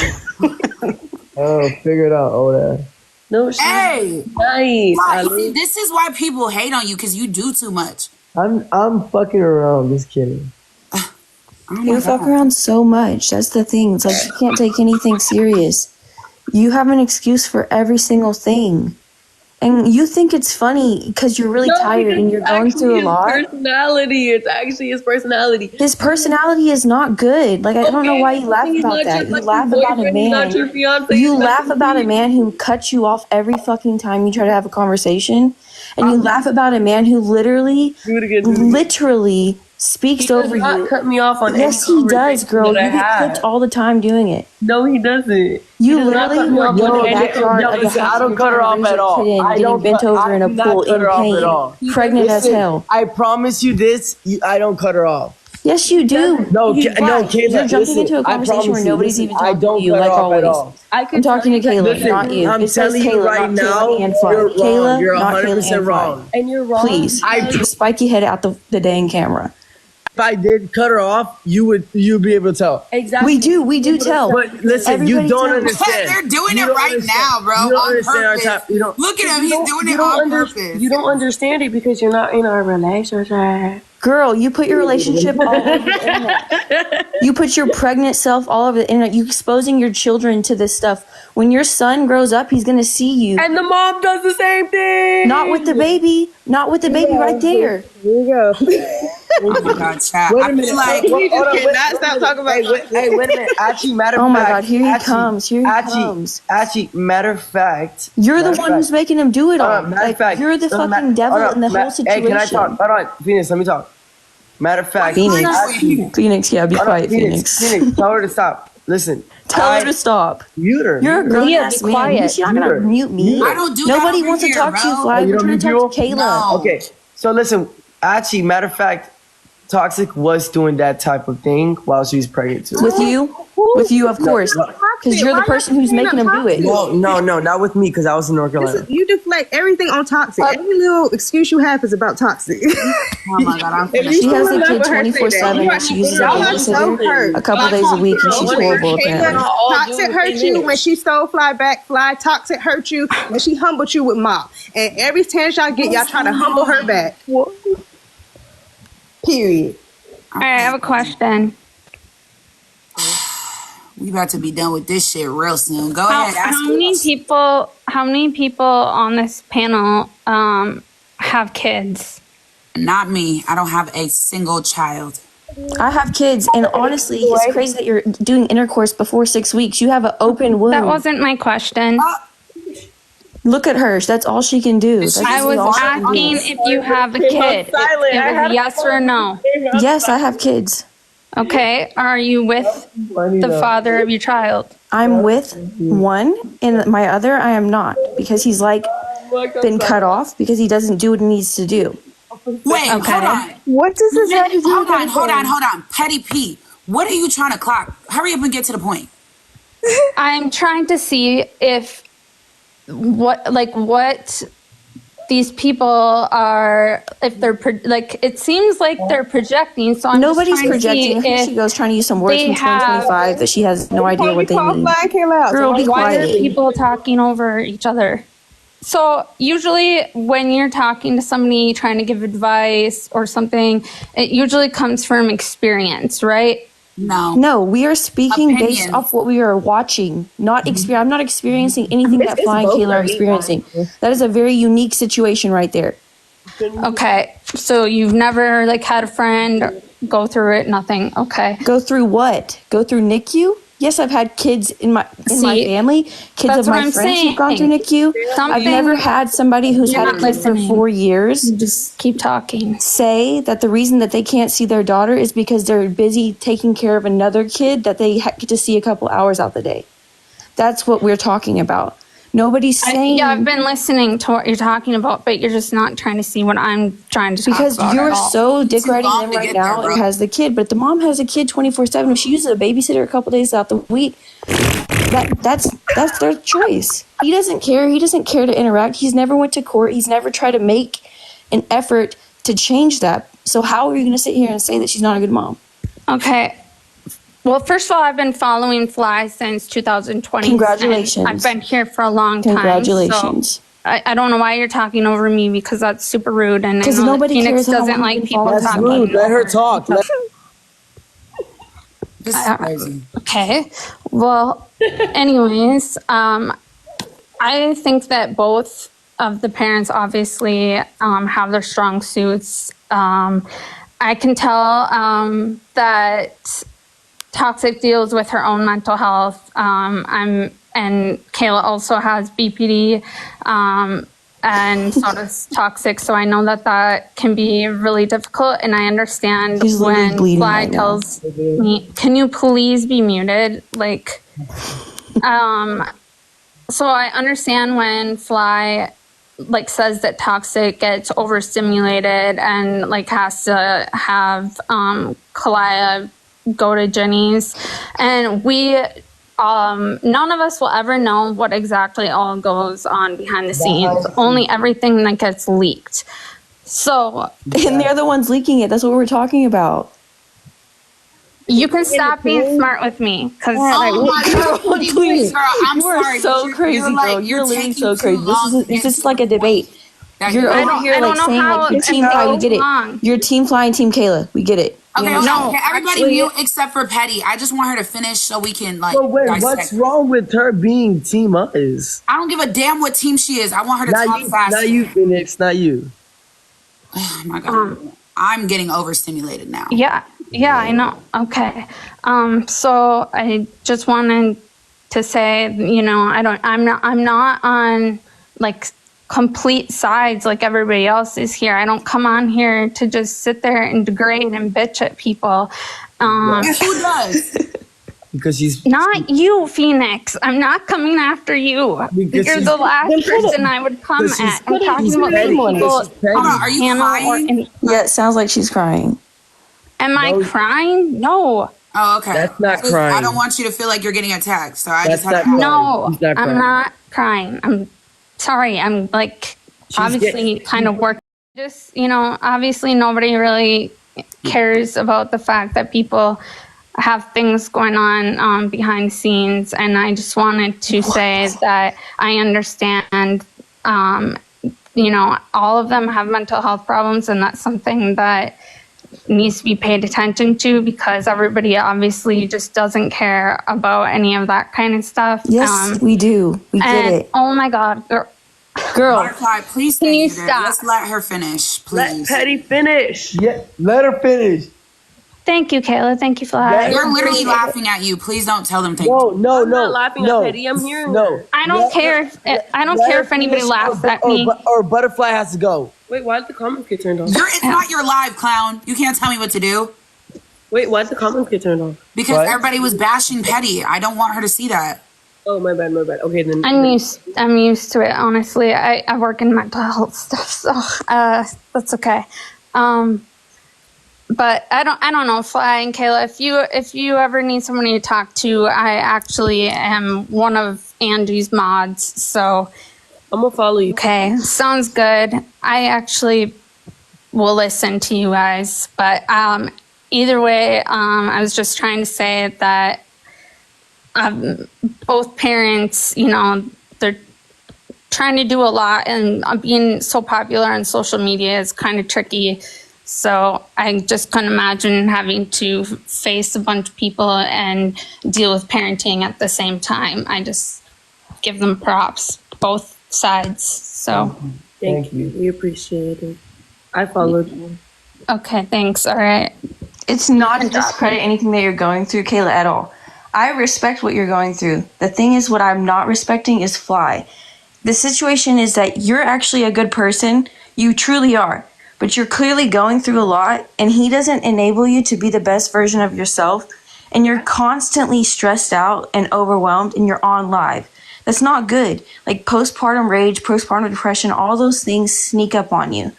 Speaker 6: Oh, figure it out. Oh, that.
Speaker 2: No, she's
Speaker 13: Hey,
Speaker 2: nice.
Speaker 7: Why? See, this is why people hate on you because you do too much.
Speaker 6: I'm fucking around. Just kidding.
Speaker 7: Oh
Speaker 12: You
Speaker 7: my
Speaker 12: fuck
Speaker 7: God.
Speaker 12: around so much. That's the thing. It's like you can't take anything serious. You have an excuse for every single thing. And you think it's funny because you're really tired and you're going through a lot.
Speaker 2: Personality. It's actually his personality.
Speaker 12: His personality is not good. Like, I don't know why you laugh about that. You laugh about a man. You laugh about a man who cuts you off every fucking time you try to have a conversation. And you laugh about a man who literally speaks over you.
Speaker 2: Cut me off on
Speaker 12: yes,
Speaker 2: any
Speaker 12: he does, girl.
Speaker 2: that I
Speaker 12: You get
Speaker 2: have.
Speaker 12: clipped all the time doing it.
Speaker 2: No, he doesn't.
Speaker 12: You literally were in the backyard of the
Speaker 6: listen,
Speaker 12: house
Speaker 6: I don't
Speaker 12: you're
Speaker 6: cut her
Speaker 12: trying to
Speaker 6: off
Speaker 12: raise
Speaker 6: at
Speaker 12: your
Speaker 6: all.
Speaker 12: kid in,
Speaker 6: I
Speaker 12: getting
Speaker 6: don't
Speaker 12: bent
Speaker 6: cut-
Speaker 12: over
Speaker 6: I
Speaker 12: in a
Speaker 6: do not
Speaker 12: pool
Speaker 6: cut
Speaker 12: in
Speaker 6: her off at all.
Speaker 12: pain, pregnant as
Speaker 6: Listen,
Speaker 12: hell.
Speaker 6: I promise you this. I don't cut her off.
Speaker 12: Yes, you do.
Speaker 6: No,
Speaker 12: You-
Speaker 6: no, Kayla.
Speaker 12: You're jumping
Speaker 6: listen,
Speaker 12: into a
Speaker 6: I
Speaker 12: conversation
Speaker 6: promise
Speaker 12: where
Speaker 6: you,
Speaker 12: nobody's
Speaker 6: listen,
Speaker 12: even
Speaker 6: I
Speaker 12: talking
Speaker 6: don't
Speaker 12: to you,
Speaker 6: cut her
Speaker 12: like
Speaker 6: off at
Speaker 12: always.
Speaker 6: all.
Speaker 12: I'm talking to Kayla,
Speaker 6: Listen,
Speaker 12: not you.
Speaker 6: I'm
Speaker 12: It says
Speaker 6: telling you
Speaker 12: Kayla,
Speaker 6: right
Speaker 12: not
Speaker 6: now,
Speaker 12: Kayla and Fly.
Speaker 6: you're wrong.
Speaker 12: Kayla,
Speaker 6: You're
Speaker 12: not Kayla
Speaker 6: 100%
Speaker 12: and Fly.
Speaker 6: wrong.
Speaker 2: And you're wrong.
Speaker 12: Please, spike your head out the dang camera.
Speaker 6: If I did cut her off, you'd be able to tell.
Speaker 2: Exactly.
Speaker 12: We do tell.
Speaker 6: But listen,
Speaker 12: Everybody
Speaker 6: you don't
Speaker 12: tells.
Speaker 6: understand.
Speaker 7: They're doing
Speaker 6: You
Speaker 7: it
Speaker 6: don't
Speaker 7: right
Speaker 6: understand.
Speaker 7: now, bro.
Speaker 6: You don't
Speaker 7: On
Speaker 6: understand our
Speaker 7: purpose.
Speaker 6: time. You don't.
Speaker 7: Look at him. He's doing it on purpose.
Speaker 2: You don't understand it because you're not in our relationship.
Speaker 12: Girl, you put your relationship all over the internet. You put your pregnant self all over the internet. You exposing your children to this stuff. When your son grows up, he's gonna see you.
Speaker 2: And the mom does the same thing.
Speaker 12: Not with the baby. Not with the baby right there.
Speaker 3: Here you go.
Speaker 7: Oh my God, chat.
Speaker 6: Wait a
Speaker 7: I
Speaker 6: minute.
Speaker 7: feel like
Speaker 6: Hold on,
Speaker 4: cannot stop talking about
Speaker 6: Hey, wait a minute. Actually, matter of
Speaker 12: Oh my
Speaker 6: fact.
Speaker 12: God, here he
Speaker 6: actually,
Speaker 12: comes. Here he comes.
Speaker 6: Actually, matter of fact.
Speaker 12: You're the
Speaker 6: matter of
Speaker 12: one
Speaker 6: fact-
Speaker 12: who's making him do it all.
Speaker 6: matter of
Speaker 12: Like,
Speaker 6: fact,
Speaker 12: you're the fucking devil
Speaker 6: hold on,
Speaker 12: in the whole situation.
Speaker 6: Hey, can I talk? Hold on, Phoenix, let me talk. Matter of fact,
Speaker 12: Phoenix, yeah, be
Speaker 6: hold on,
Speaker 12: quiet, Phoenix.
Speaker 6: Phoenix, tell her to stop. Listen.
Speaker 12: Tell her to stop.
Speaker 6: Mute her.
Speaker 12: You're a
Speaker 6: Mute her.
Speaker 12: grown ass man. She's not
Speaker 6: Mute
Speaker 12: gonna
Speaker 6: her.
Speaker 12: mute me.
Speaker 6: Mute her.
Speaker 7: I don't do
Speaker 12: Nobody
Speaker 7: that
Speaker 12: wants
Speaker 7: over
Speaker 12: to talk
Speaker 7: here,
Speaker 12: to you,
Speaker 7: bro.
Speaker 12: Fly.
Speaker 6: Oh, you
Speaker 12: We're
Speaker 6: don't
Speaker 12: trying to
Speaker 6: mute
Speaker 12: talk to
Speaker 6: people?
Speaker 12: Kayla.
Speaker 6: Okay, so listen. Actually, matter of fact, Toxic was doing that type of thing while she was pregnant too.
Speaker 12: With you? With you, of course. Because you're the person who's making him do it.
Speaker 6: No, not with me because I was in North Carolina.
Speaker 4: You deflect everything on Toxic. Every little excuse you have is about Toxic.
Speaker 7: Oh my God, I'm
Speaker 12: She has a kid 24/7 and she uses a babysitter a couple days a week and she's horrible apparently.
Speaker 4: Toxic hurt you when she stole Fly back. Fly Toxic hurt you when she humbled you with Mop. And every chance y'all get, y'all try to humble her back. Period.
Speaker 14: All right, I have a question.
Speaker 7: We about to be done with this shit real soon. Go ahead. Ask
Speaker 14: How many people on this panel have kids?
Speaker 7: Not me. I don't have a single child.
Speaker 12: I have kids and honestly, it's crazy that you're doing intercourse before 6 weeks. You have an open womb.
Speaker 14: That wasn't my question.
Speaker 12: Look at her. That's all she can do. That's
Speaker 14: I
Speaker 12: literally
Speaker 14: was
Speaker 12: all she can do.
Speaker 14: asking if you have a kid. It was yes or no.
Speaker 12: Yes, I have kids.
Speaker 14: Okay. Are you with the father of your child?
Speaker 12: I'm with one, and my other I am not, because he's like been cut off because he doesn't do what he needs to do.
Speaker 7: Wait, hold on.
Speaker 3: What does this have to do with
Speaker 7: Hold on. Petty P, what are you trying to clock? Hurry up and get to the point.
Speaker 14: I'm trying to see if what these people are, if they're it seems like they're projecting. So I'm
Speaker 12: Nobody's projecting. I think she goes trying to use some words from 2025 that she has no idea what they mean. Girl, be
Speaker 14: Why are
Speaker 12: quiet.
Speaker 14: people talking over each other? So usually when you're talking to somebody trying to give advice or something, it usually comes from experience, right?
Speaker 12: No, we are speaking based off what we are watching, not I'm not experiencing anything that Fly and Kayla are experiencing. That is a very unique situation right there.
Speaker 14: Okay, so you've never had a friend go through it, nothing. Okay.
Speaker 12: Go through what? Go through NICU? Yes, I've had kids in my family, kids of my friends who've gone through NICU. I've never had somebody who's had a kid for 4 years.
Speaker 14: Just keep talking.
Speaker 12: Say that the reason that they can't see their daughter is because they're busy taking care of another kid that they get to see a couple hours out the day. That's what we're talking about. Nobody's saying.
Speaker 14: I've been listening to what you're talking about, but you're just not trying to see what I'm trying to talk about.
Speaker 12: Because you're so dick riding them right now and has the kid, but the mom has a kid 24/7. If she uses a babysitter a couple days out the week, that's their choice. He doesn't care. He doesn't care to interact. He's never went to court. He's never tried to make an effort to change that. So how are you going to sit here and say that she's not a good mom?
Speaker 14: Okay. Well, first of all, I've been following Fly since 2020.
Speaker 12: Congratulations.
Speaker 14: I've been here for a long time.
Speaker 12: Congratulations.
Speaker 14: So I don't know why you're talking over me, because that's super rude. And
Speaker 12: because nobody
Speaker 14: Feenyx
Speaker 12: cares
Speaker 14: doesn't like people
Speaker 15: That's
Speaker 14: talking.
Speaker 15: rude. Let her talk.
Speaker 7: This is crazy.
Speaker 14: Okay. Well, anyways, I think that both of the parents obviously have their strong suits. I can tell that Toxic deals with her own mental health. And Kayla also has BPD, and so does Toxic. So I know that can be really difficult, and I understand when Fly tells me, "Can you please be muted?" So I understand when Fly says that Toxic gets overstimulated and has to have Kalaya go to Jenny's, and we none of us will ever know what exactly all goes on behind the scenes, only everything that gets leaked. So
Speaker 12: and they're the ones leaking it. That's what we're talking about.
Speaker 14: You can stop being smart with me, because
Speaker 12: please,
Speaker 7: girl, I'm
Speaker 12: sorry. You are so crazy, girl. You're literally so crazy. This is like a debate. You're over here saying your team Fly. We get it. Your team Fly and team Kayla. We get it.
Speaker 7: Okay, can everybody mute except for Petty? I just want her to finish so we can
Speaker 15: But wait, what's wrong with her being Team Us?
Speaker 7: I don't give a damn what team she is. I want her to talk faster.
Speaker 15: Not you, Feenyx. Not you.
Speaker 7: Oh my god, I'm getting overstimulated now.
Speaker 14: Yeah, I know. Okay, so I just wanted to say, I'm not on complete sides like everybody else is here. I don't come on here to just sit there and degrade and bitch at people.
Speaker 7: Who does?
Speaker 15: Because she's
Speaker 14: not you, Feenyx. I'm not coming after you. You're the last person I would come at. I'm talking about people.
Speaker 7: Are you crying?
Speaker 12: Yeah, it sounds like she's crying.
Speaker 14: Am I crying? No.
Speaker 7: Oh, okay.
Speaker 15: That's not crying.
Speaker 7: I don't want you to feel like you're getting attacked, so I
Speaker 15: That's
Speaker 7: just have
Speaker 15: not
Speaker 7: to.
Speaker 14: No, I'm not crying. I'm sorry. I'm obviously kind of working. Just, obviously nobody really cares about the fact that people have things going on behind the scenes. And I just wanted to say that I understand, all of them have mental health problems, and that's something that needs to be paid attention to, because everybody obviously just doesn't care about any of that kind of stuff.
Speaker 12: Yes, we do. We get it.
Speaker 14: Oh my God, girl.
Speaker 7: Butterfly, please
Speaker 14: Can you
Speaker 7: stop?
Speaker 14: stop?
Speaker 7: Let's let her finish, please.
Speaker 15: Let Petty finish. Yeah, let her finish.
Speaker 14: Thank you, Kayla. Thank you, Fly.
Speaker 7: We're literally laughing at you. Please don't tell them thank you.
Speaker 15: No.
Speaker 2: I'm not laughing at Petty. I'm hearing her.
Speaker 14: I don't care. I don't care if anybody laughs at me.
Speaker 15: Or Butterfly has to go.
Speaker 2: Wait, why did the comments get turned on?
Speaker 7: It's not your live, clown. You can't tell me what to do.
Speaker 2: Wait, why'd the comments get turned off?
Speaker 7: Because everybody was bashing Petty. I don't want her to see that.
Speaker 2: Oh, my bad. Okay, then.
Speaker 14: I'm used to it, honestly. I work in mental health stuff, so that's okay. But I don't know, Fly and Kayla, if you ever need somebody to talk to, I actually am one of Andy's mods, so
Speaker 2: I'm gonna follow you.
Speaker 14: Okay, sounds good. I actually will listen to you guys, but either way, I was just trying to say that both parents, they're trying to do a lot, and being so popular on social media is kind of tricky. So I just couldn't imagine having to face a bunch of people and deal with parenting at the same time. I just give them props, both sides. So
Speaker 2: Thank you. We appreciate it. I followed you.
Speaker 14: Okay, thanks. All right.
Speaker 16: It's not to discredit anything that you're going through, Kayla, at all. I respect what you're going through. The thing is, what I'm not respecting is Fly. The situation is that you're actually a good person. You truly are. But you're clearly going through a lot, and he doesn't enable you to be the best version of yourself, and you're constantly stressed out and overwhelmed, and you're on live. That's not good. Like postpartum rage, postpartum depression, all those things sneak up on you.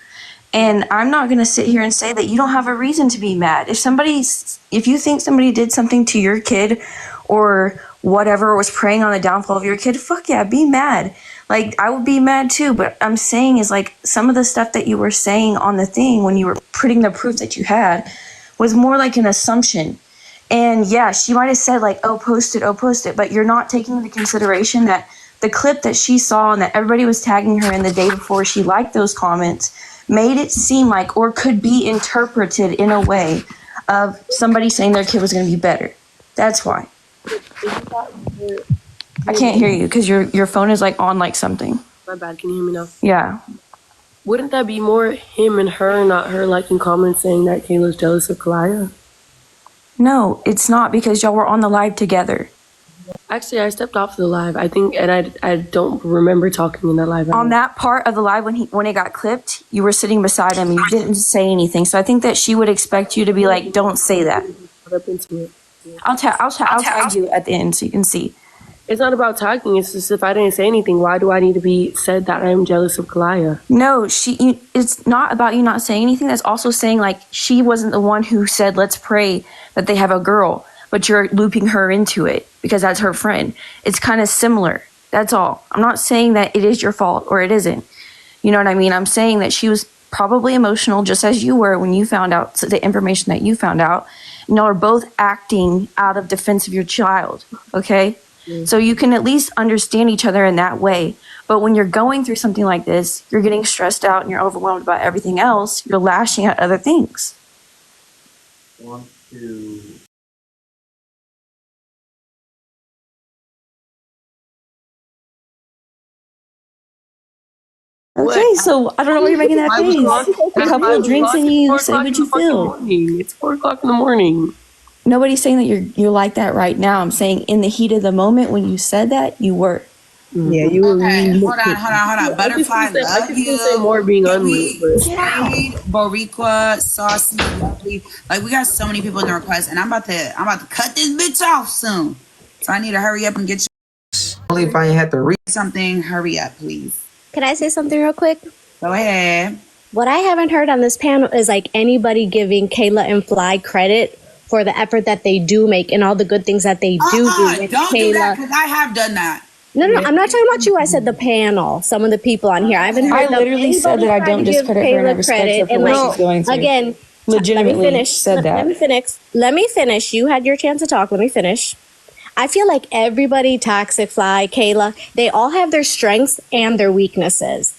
Speaker 16: And I'm not going to sit here and say that you don't have a reason to be mad. If you think somebody did something to your kid or whatever, was preying on the downfall of your kid, fuck yeah, be mad. Like, I would be mad too, but I'm saying is like some of the stuff that you were saying on the thing when you were putting the proof that you had was more like an assumption. And yeah, she might have said like, oh, post it, but you're not taking into consideration that the clip that she saw and that everybody was tagging her in the day before she liked those comments made it seem like, or could be interpreted in a way of somebody saying their kid was going to be better. That's why. I can't hear you because your phone is like on like something.
Speaker 2: My bad. Can you hear me now?
Speaker 16: Yeah.
Speaker 2: Wouldn't that be more him and her, not her liking comments saying that Kayla's jealous of Kalaya?
Speaker 16: No, it's not, because y'all were on the live together.
Speaker 2: Actually, I stepped off the live. I think, and I don't remember talking in that live.
Speaker 16: On that part of the live when it got clipped, you were sitting beside him and you didn't say anything. So I think that she would expect you to be like, don't say that. I'll tag you at the end so you can see.
Speaker 2: It's not about talking. It's just if I didn't say anything, why do I need to be said that I'm jealous of Kalaya?
Speaker 16: No, it's not about you not saying anything. That's also saying like she wasn't the one who said, let's pray that they have a girl, but you're looping her into it because that's her friend. It's kind of similar. That's all. I'm not saying that it is your fault or it isn't. You know what I mean? I'm saying that she was probably emotional just as you were when you found out the information that you found out. And y'all are both acting out of defense of your child, okay? So you can at least understand each other in that way. But when you're going through something like this, you're getting stressed out and you're overwhelmed by everything else, you're lashing at other things. Okay, so I don't know why you're making that face. A couple of drinks and you say what you feel.
Speaker 2: It's 4 o'clock in the morning.
Speaker 16: Nobody's saying that you're like that right now. I'm saying in the heat of the moment when you said that, you were.
Speaker 7: Yeah, you were. Okay, hold on. Butterfly, love you.
Speaker 2: Say more being unmute.
Speaker 7: Boricua, Saucy, Lovely. Like, we got so many people in the request, and I'm about to cut this bitch off soon. So I need to hurry up and get you.
Speaker 17: Only if I have to read
Speaker 7: something. Hurry up, please.
Speaker 3: Can I say something real quick?
Speaker 7: Go ahead.
Speaker 3: What I haven't heard on this panel is like anybody giving Kayla and Fly credit for the effort that they do make and all the good things that they do with
Speaker 7: don't
Speaker 3: Kayla.
Speaker 7: Do that, because I have done that.
Speaker 3: No, I'm not talking about you. I said the panel. Some of the people on here. I haven't heard.
Speaker 16: I literally said that I don't discredit her and I respect her for what she's going through.
Speaker 3: Again,
Speaker 16: legitimately said that.
Speaker 3: Let me finish. You had your chance to talk. Let me finish. I feel like everybody, Toxic, Fly, Kayla, they all have their strengths and their weaknesses.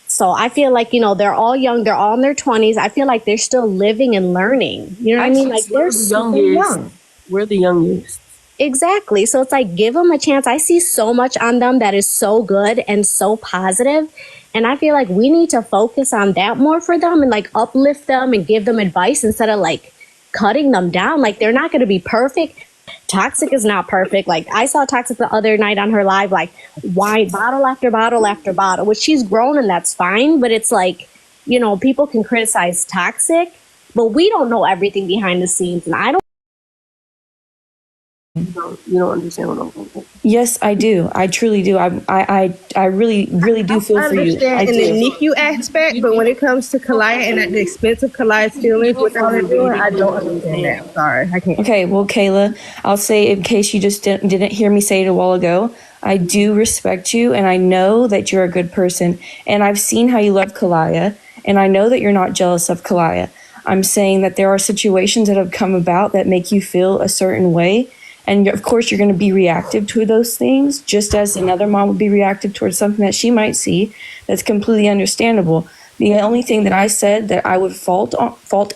Speaker 3: So I feel like, they're all young. They're all in their 20s. I feel like they're still living and learning. You know what I mean? Like, they're super young.
Speaker 2: We're the youngest.
Speaker 3: Exactly. So it's like, give them a chance. I see so much on them that is so good and so positive. And I feel like we need to focus on that more for them and like uplift them and give them advice instead of like cutting them down. Like, they're not going to be perfect. Toxic is not perfect. Like, I saw Toxic the other night on her live, like wine bottle after bottle after bottle, which she's grown and that's fine. But it's like, people can criticize Toxic, but we don't know everything behind the scenes. And I don't
Speaker 2: You don't understand what I'm saying.
Speaker 16: Yes, I do. I truly do. I really do feel
Speaker 4: I
Speaker 16: for you. I
Speaker 4: understand in the
Speaker 16: do.
Speaker 4: NICU aspect, but when it comes to Kalaya and at the expense of Kalaya's feelings, what y'all are doing, I don't understand that. I'm sorry, I can't.
Speaker 16: Okay, well, Kayla, I'll say in case you just didn't hear me say it a while ago, I do respect you, and I know that you're a good person, and I've seen how you love Kalaya, and I know that you're not jealous of Kalaya. I'm saying that there are situations that have come about that make you feel a certain way, and of course you're going to be reactive to those things, just as another mom would be reactive towards something that she might see. That's completely understandable. The only thing that I said that I would fault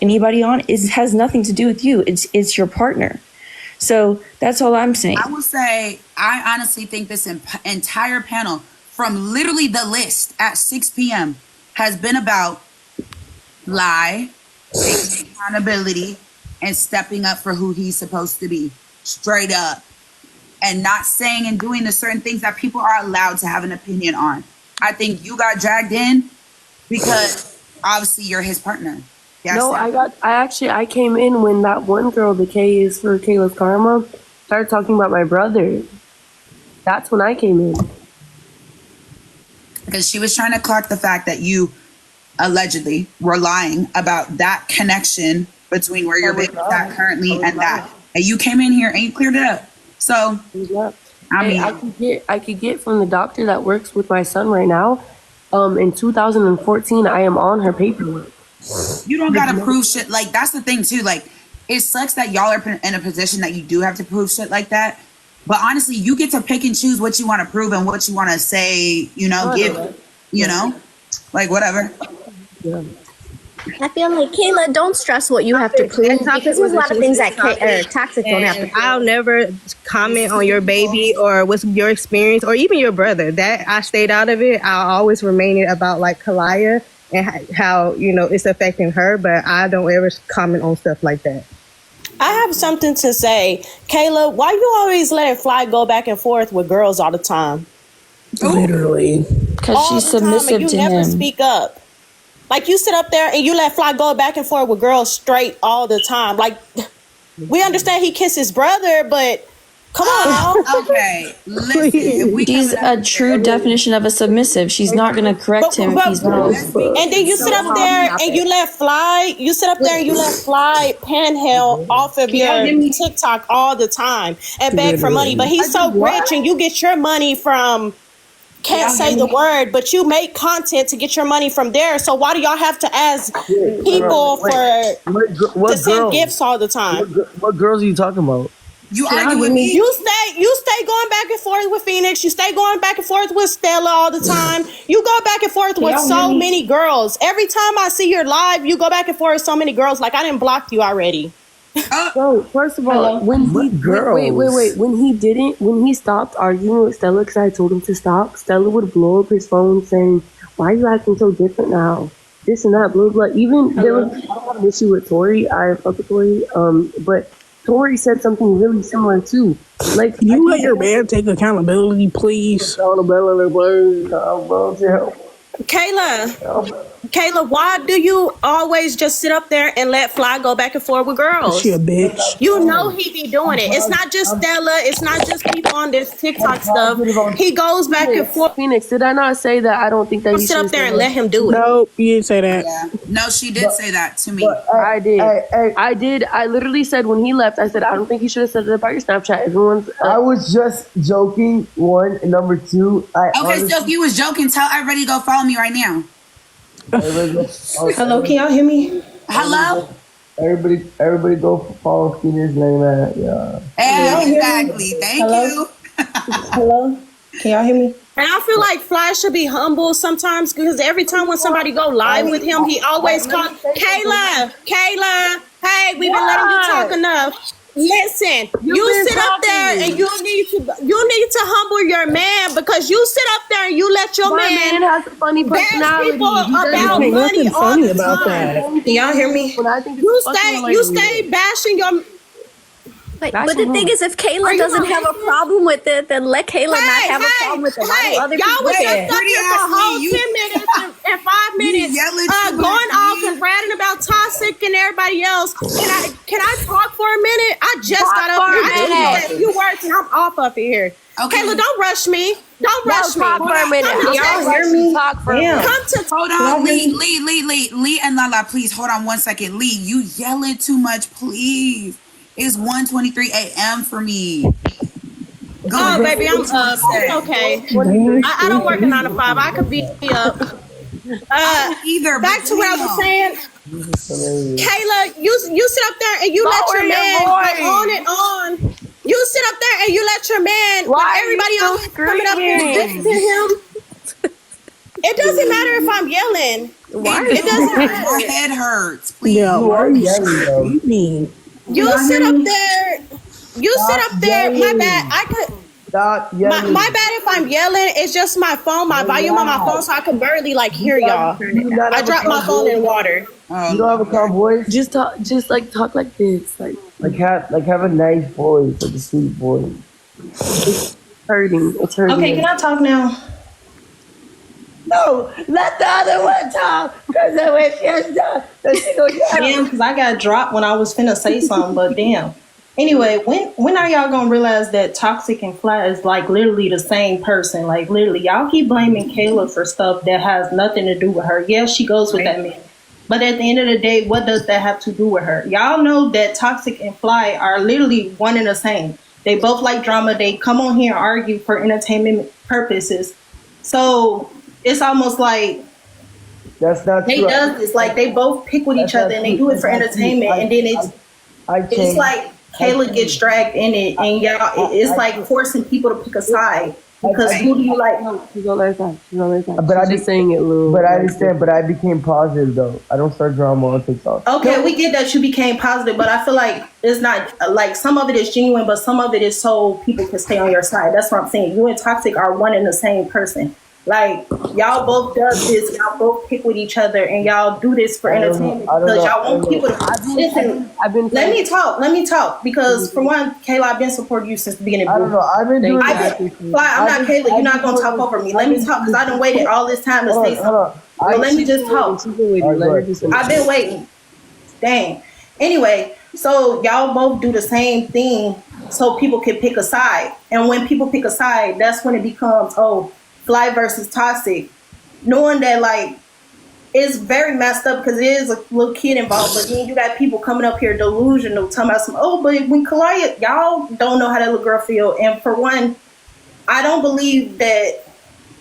Speaker 16: anybody on has nothing to do with you. It's your partner. So that's all I'm saying.
Speaker 7: I will say, I honestly think this entire panel, from literally the list at 6 p.m., has been about lie, taking accountability, and stepping up for who he's supposed to be. Straight up. And not saying and doing the certain things that people are allowed to have an opinion on. I think you got dragged in because obviously you're his partner.
Speaker 2: No, I came in when that one girl, the K is for Kayla's Karma, started talking about my brother. That's when I came in.
Speaker 7: Because she was trying to clock the fact that you allegedly were lying about that connection between where your baby's at currently and that. And you came in here and you cleared it up. So, I mean,
Speaker 2: I could get from the doctor that works with my son right now. In 2014, I am on her paperwork.
Speaker 7: You don't gotta prove shit. Like, that's the thing too. Like, it sucks that y'all are in a position that you do have to prove shit like that. But honestly, you get to pick and choose what you want to prove and what you want to say. You know, like whatever.
Speaker 2: Yeah.
Speaker 3: I feel like, Kayla, don't stress what you have to prove because there's a lot of things that Toxic don't have to prove.
Speaker 4: I'll never comment on your baby or what's your experience or even your brother. That I stayed out of it. I'll always remain it about like Kalaya and how, you know, it's affecting her, but I don't ever comment on stuff like that.
Speaker 17: I have something to say. Kayla, why you always letting Fly go back and forth with girls all the time?
Speaker 15: Literally.
Speaker 16: Because she's submissive to him.
Speaker 17: You never speak up. Like, you sit up there and you let Fly go back and forth with girls straight all the time. Like, we understand he kissed his brother, but come on now.
Speaker 7: Okay, listen.
Speaker 16: She's a true definition of a submissive. She's not going to correct him if he's wrong.
Speaker 17: And then you sit up there and you let Fly, panhandle off of your TikTok all the time and beg for money. But he's so rich and you get your money from... Can't say the word, but you make content to get your money from there. So why do y'all have to ask people to send gifts all the time?
Speaker 15: What girls are you talking about?
Speaker 7: You argue with me.
Speaker 17: You stay going back and forth with Feenyx. You stay going back and forth with Stella all the time. You go back and forth with so many girls. Every time I see your live, you go back and forth with so many girls. Like, I didn't block you already.
Speaker 2: So first of all, when he stopped arguing with Stella because I told him to stop, Stella would blow up his phone saying, "Why are you acting so different now? This and that, blah blah." Even there was an issue with Tori. I fuck with Tori, but Tori said something really similar too. Like,
Speaker 18: you let your man take accountability, please.
Speaker 17: Kayla, why do you always just sit up there and let Fly go back and forth with girls?
Speaker 18: She a bitch.
Speaker 17: You know he be doing it. It's not just Stella. It's not just people on this TikTok stuff. He goes back and forth.
Speaker 2: Feenyx, did I not say that I don't think that you
Speaker 17: sit up there and let him do it?
Speaker 18: Nope, you didn't say that.
Speaker 7: Yeah. No, she did say that to me.
Speaker 2: I did. I did. I literally said when he left, I said, I don't think you should have said it about your Snapchat.
Speaker 6: I was just joking, one. And number two,
Speaker 7: so if you was joking, tell everybody to go follow me right now.
Speaker 17: Hello, can y'all hear me?
Speaker 7: Hello?
Speaker 6: Everybody go follow Feenyx name.
Speaker 7: Yeah, exactly. Thank you.
Speaker 17: Hello? Can y'all hear me? And I feel like Fly should be humble sometimes because every time when somebody go live with him, he always calls, Kayla, hey, we've been letting you talk enough. Listen, you sit up there and you need to humble your man because you sit up there and you let your man
Speaker 2: has a funny personality.
Speaker 17: People about money all the time. Can y'all hear me? You stay bashing your.
Speaker 3: But the thing is, if Kayla doesn't have a problem with it, then let Kayla not have a problem with it.
Speaker 17: Y'all was just up here for a whole 10 minutes in 5 minutes, going off and ratting about Toxic and everybody else. Can I talk for a minute? I just got up here. I just said a few words and I'm off up here. Okay. Kayla, don't rush me. Don't rush me.
Speaker 3: Talk for a minute.
Speaker 17: Y'all hear me?
Speaker 3: Talk for a minute.
Speaker 17: Come to
Speaker 7: Hold on, Lee, and Lala, please hold on 1 second. Lee, you yelling too much, please. It's 1:23 a.m. for me.
Speaker 17: Oh, baby, I'm up. It's okay. I don't work a 9 to 5. I could be up.
Speaker 7: Either.
Speaker 17: Back to what I was saying. Kayla, you sit up there and you let your man go on and on. You sit up there and you let your man,
Speaker 3: Why
Speaker 17: everybody else coming up here and listen to him. It doesn't matter if I'm yelling. It doesn't matter.
Speaker 7: My head hurts. Please.
Speaker 15: Yeah, why are you yelling, though?
Speaker 17: You sit up there. You sit up there. My bad. I could.
Speaker 15: Stop yelling.
Speaker 17: My bad if I'm yelling. It's just my phone, my volume on my phone, so I can barely hear y'all. I dropped my phone in water.
Speaker 15: You don't have a calm voice?
Speaker 2: Just talk like this,
Speaker 15: like have a nice voice, like a sweet voice.
Speaker 2: It's hurting.
Speaker 8: Okay, can I talk now?
Speaker 15: No, let the other one talk. Because if you're done,
Speaker 8: damn, because I got dropped when I was finna say something, but damn. Anyway, when are y'all gonna realize that Toxic and Fly is like literally the same person? Like literally, y'all keep blaming Kayla for stuff that has nothing to do with her. Yeah, she goes with that man. But at the end of the day, what does that have to do with her? Y'all know that Toxic and Fly are literally one and the same. They both like drama. They come on here and argue for entertainment purposes. So it's almost like
Speaker 15: that's not
Speaker 8: they
Speaker 15: true.
Speaker 8: does this. Like they both pick with each other and they do it for entertainment. And then it's like Kayla gets dragged in it, and y'all, it's like forcing people to pick a side. Because who do you like?
Speaker 2: She's on their side.
Speaker 15: But
Speaker 2: I'm just saying it, Lou.
Speaker 15: But I understand. But I became positive though. I don't start drama on TikTok.
Speaker 8: Okay, we get that you became positive, but I feel like it's not like some of it is genuine, but some of it is so people can stay on your side. That's what I'm saying. You and Toxic are one and the same person. Like y'all both does this, y'all both pick with each other, and y'all do this for entertainment because y'all want people to listen. Let me talk because for one, Kayla, I've been supporting you since the beginning.
Speaker 15: I don't know. I've been doing
Speaker 8: Fly, I'm not Kayla. You're not gonna talk over me. Let me talk because I done waited all this time to say something. But let me just talk. I've been waiting. Dang. Anyway, so y'all both do the same thing so people can pick a side, and when people pick a side, that's when it becomes Fly versus Toxic, knowing that like it's very messed up because there is a little kid involved, but then you got people coming up here delusional talking about but when Kalaya, y'all don't know how that little girl feel. And for one, I don't believe that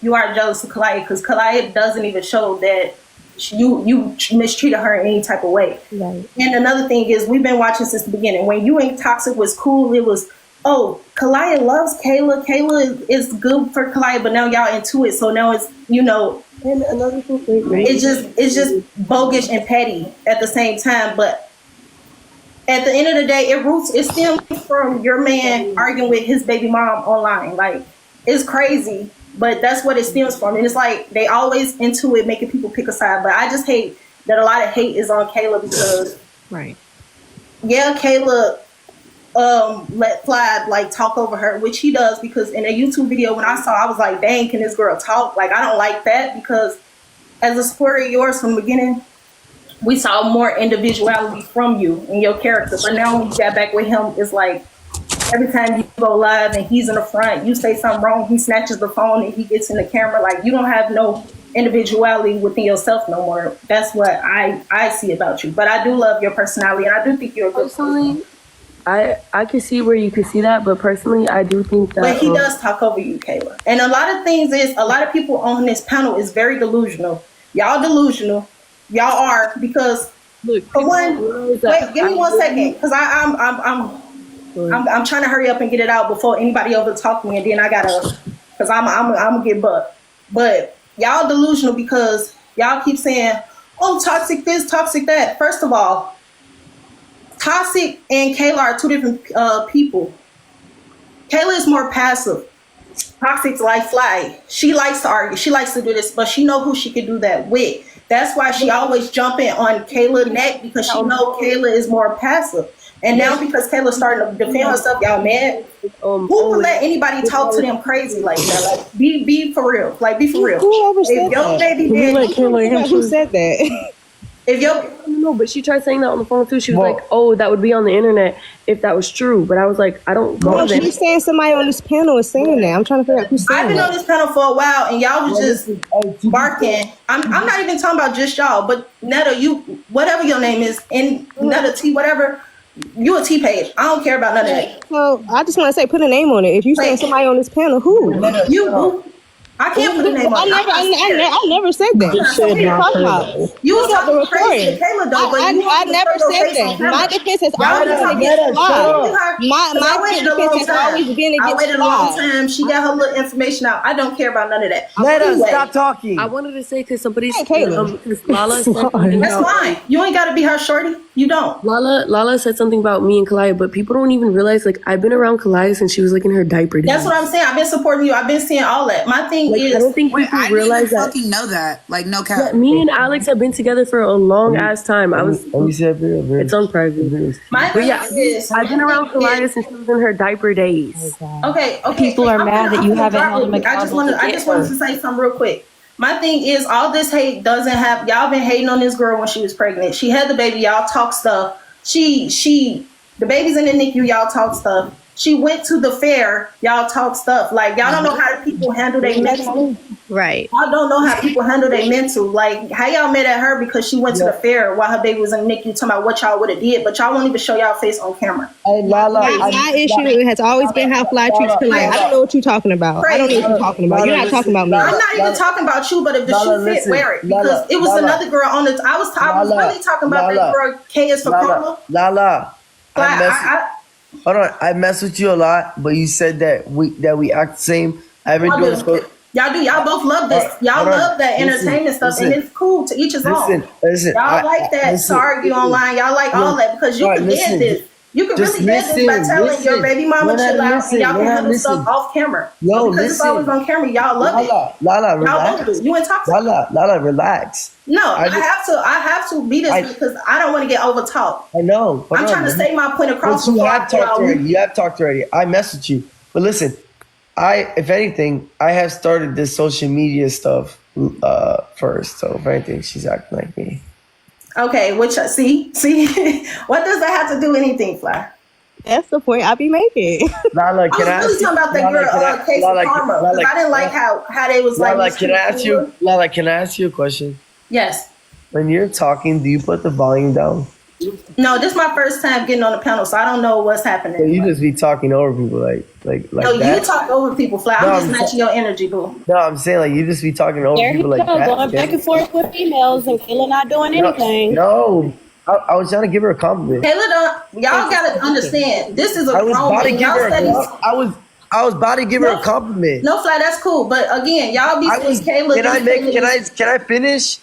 Speaker 8: you are jealous of Kalaya because Kalaya doesn't even show that you mistreated her in any type of way. Right. And another thing is we've been watching since the beginning. When you and Toxic was cool, it was Kalaya loves Kayla. Kayla is good for Kalaya, but now y'all into it. So now it's,
Speaker 2: and another thing,
Speaker 8: it's just bogus and petty at the same time. But at the end of the day, it stems from your man arguing with his baby mom online. Like, it's crazy, but that's what it stems from. And it's like they always into it, making people pick a side. But I just hate that a lot of hate is on Kayla because, Kayla let Fly like talk over her, which he does because in a YouTube video when I saw, I was like, dang, can this girl talk? Like, I don't like that because as a supporter of yours from the beginning, we saw more individuality from you and your character. But now when you got back with him, it's like every time you go live and he's in the front, you say something wrong, he snatches the phone and he gets in the camera. Like, you don't have no individuality within yourself no more. That's what I see about you. But I do love your personality and I do think you're a good person.
Speaker 2: I can see where you can see that, but personally, I do think that.
Speaker 8: But he does talk over you, Kayla. And a lot of things is, a lot of people on this panel is very delusional. Y'all delusional. Y'all are, because for one, wait, give me 1 second, because I'm trying to hurry up and get it out before anybody overtalk me, and then I gotta, because I'm gonna get bucked. But y'all delusional because y'all keep saying, toxic this, toxic that. First of all, Toxic and Kayla are two different people. Kayla is more passive. Toxic's like Fly. She likes to argue. She likes to do this, but she know who she can do that with. That's why she always jumping on Kayla's neck because she know Kayla is more passive. And now because Kayla's starting to defend herself, y'all mad? Who would let anybody talk to them crazy like that? Like, be for real. Like, be for real.
Speaker 4: Whoever said
Speaker 8: If your
Speaker 4: that?
Speaker 8: baby did,
Speaker 4: Who said that?
Speaker 8: if your
Speaker 2: No, but she tried saying that on the phone too. She was like, "Oh, that would be on the internet if that was true." But I was like, "I don't go
Speaker 4: No,
Speaker 2: there."
Speaker 4: she's saying somebody on this panel is saying that. I'm trying to figure out who's saying
Speaker 8: I've been
Speaker 4: that.
Speaker 8: on this panel for a while, and y'all was just barking. I'm not even talking about just y'all, but Netta, you, whatever your name is, and Netta T, whatever, you a TEAPAGE. I don't care about none of that.
Speaker 4: So I just want to say, put a name on it. If you saying somebody on this panel, who?
Speaker 8: You, boo. I can't put a name on it.
Speaker 4: I never said that.
Speaker 8: Just
Speaker 4: What are
Speaker 8: said
Speaker 4: you
Speaker 8: not
Speaker 4: talking
Speaker 8: her,
Speaker 4: about?
Speaker 8: though. You was talking crazy to Kayla, though, but you
Speaker 4: I never said that. My defense has always been against Fly. My defense has always been
Speaker 8: I
Speaker 4: against
Speaker 8: waited a long
Speaker 4: Fly.
Speaker 8: time. She got her little information out. I don't care about none of that.
Speaker 6: Let us
Speaker 8: Anyway,
Speaker 6: stop talking.
Speaker 2: I wanted to say because somebody said,
Speaker 4: Kayla.
Speaker 2: Lala said something
Speaker 8: that's
Speaker 2: about,
Speaker 8: fine. You ain't got to be her shorty. You don't.
Speaker 2: Lala said something about me and Kalaya, but people don't even realize, like, I've been around Kalaya since she was, like, in her diaper days.
Speaker 8: That's what I'm saying. I've been supporting you. I've been seeing all that. My thing
Speaker 2: Like,
Speaker 8: is,
Speaker 2: I don't think people realize that.
Speaker 7: Fucking know that. Like, no cap.
Speaker 2: Yeah, me and Alex have been together for a long ass time. It's on private.
Speaker 8: my
Speaker 2: But
Speaker 8: thing
Speaker 2: yeah,
Speaker 8: is,
Speaker 2: I've been around Kalaya since she was in her diaper days.
Speaker 8: Okay.
Speaker 9: People are mad that you haven't held them
Speaker 8: I just wanted to say something real quick. My thing is, all this hate doesn't have. Y'all been hating on this girl when she was pregnant. She had the baby. Y'all talk stuff. The baby's in the NICU. Y'all talk stuff. She went to the fair. Y'all talk stuff. Like, y'all don't know how people handle their mental.
Speaker 4: Right.
Speaker 8: Y'all don't know how people handle their mental. Like, how y'all mad at her because she went to the fair while her baby was in the NICU, talking about what y'all would have did, but y'all won't even show y'all face on camera.
Speaker 6: Hey, Lala.
Speaker 4: My issue has always been how Fly treats Kalaya. I don't know what you're talking about. I don't know what you're talking about. You're not talking about me.
Speaker 8: I'm not even talking about you, but if the shoe fit, wear it. Because it was another girl on the. I was really talking about that girl, K is for Carla.
Speaker 6: Lala. Hold on, I mess with you a lot, but you said that we act the same. I've been doing so.
Speaker 8: Y'all do. Y'all both love this. Y'all love that entertainment stuff, and it's cool to each his own.
Speaker 6: Listen,
Speaker 8: y'all like that to argue online. Y'all like all that because you can end this. You can really end this by telling your baby mama chill out, and y'all can handle stuff off camera. Because it's always on camera. Y'all love it.
Speaker 6: Lala, relax.
Speaker 8: You ain't talking.
Speaker 6: Lala, relax.
Speaker 8: No, I have to be this because I don't want to get over talked.
Speaker 6: I know.
Speaker 8: I'm trying to say my point across.
Speaker 6: But you have talked already. I messaged you. But listen, if anything, I have started this social media stuff first. So if anything, she's acting like me.
Speaker 8: Okay, which see, what does that have to do with anything, Fly?
Speaker 4: That's the point I be making.
Speaker 6: Lala, can
Speaker 8: I was really talking about that girl, Case of Karma. Because I didn't like how they was like.
Speaker 6: Lala, can I ask you a question?
Speaker 8: Yes.
Speaker 6: When you're talking, do you put the volume down?
Speaker 8: No, this is my first time getting on the panel, so I don't know what's happening.
Speaker 6: So you just be talking over people like
Speaker 8: no,
Speaker 6: that?
Speaker 8: You talk over people, Fly. I'm just matching your energy, boo.
Speaker 6: No, I'm saying like you just be talking over people like that.
Speaker 17: Going back and forth with females and Kayla not doing anything.
Speaker 6: No, I was trying to give her a compliment.
Speaker 8: Kayla, y'all gotta understand. This is a grown man.
Speaker 6: I was about to give her a compliment.
Speaker 8: No, Fly, that's cool. But again, y'all be saying Kayla.
Speaker 6: Can I finish?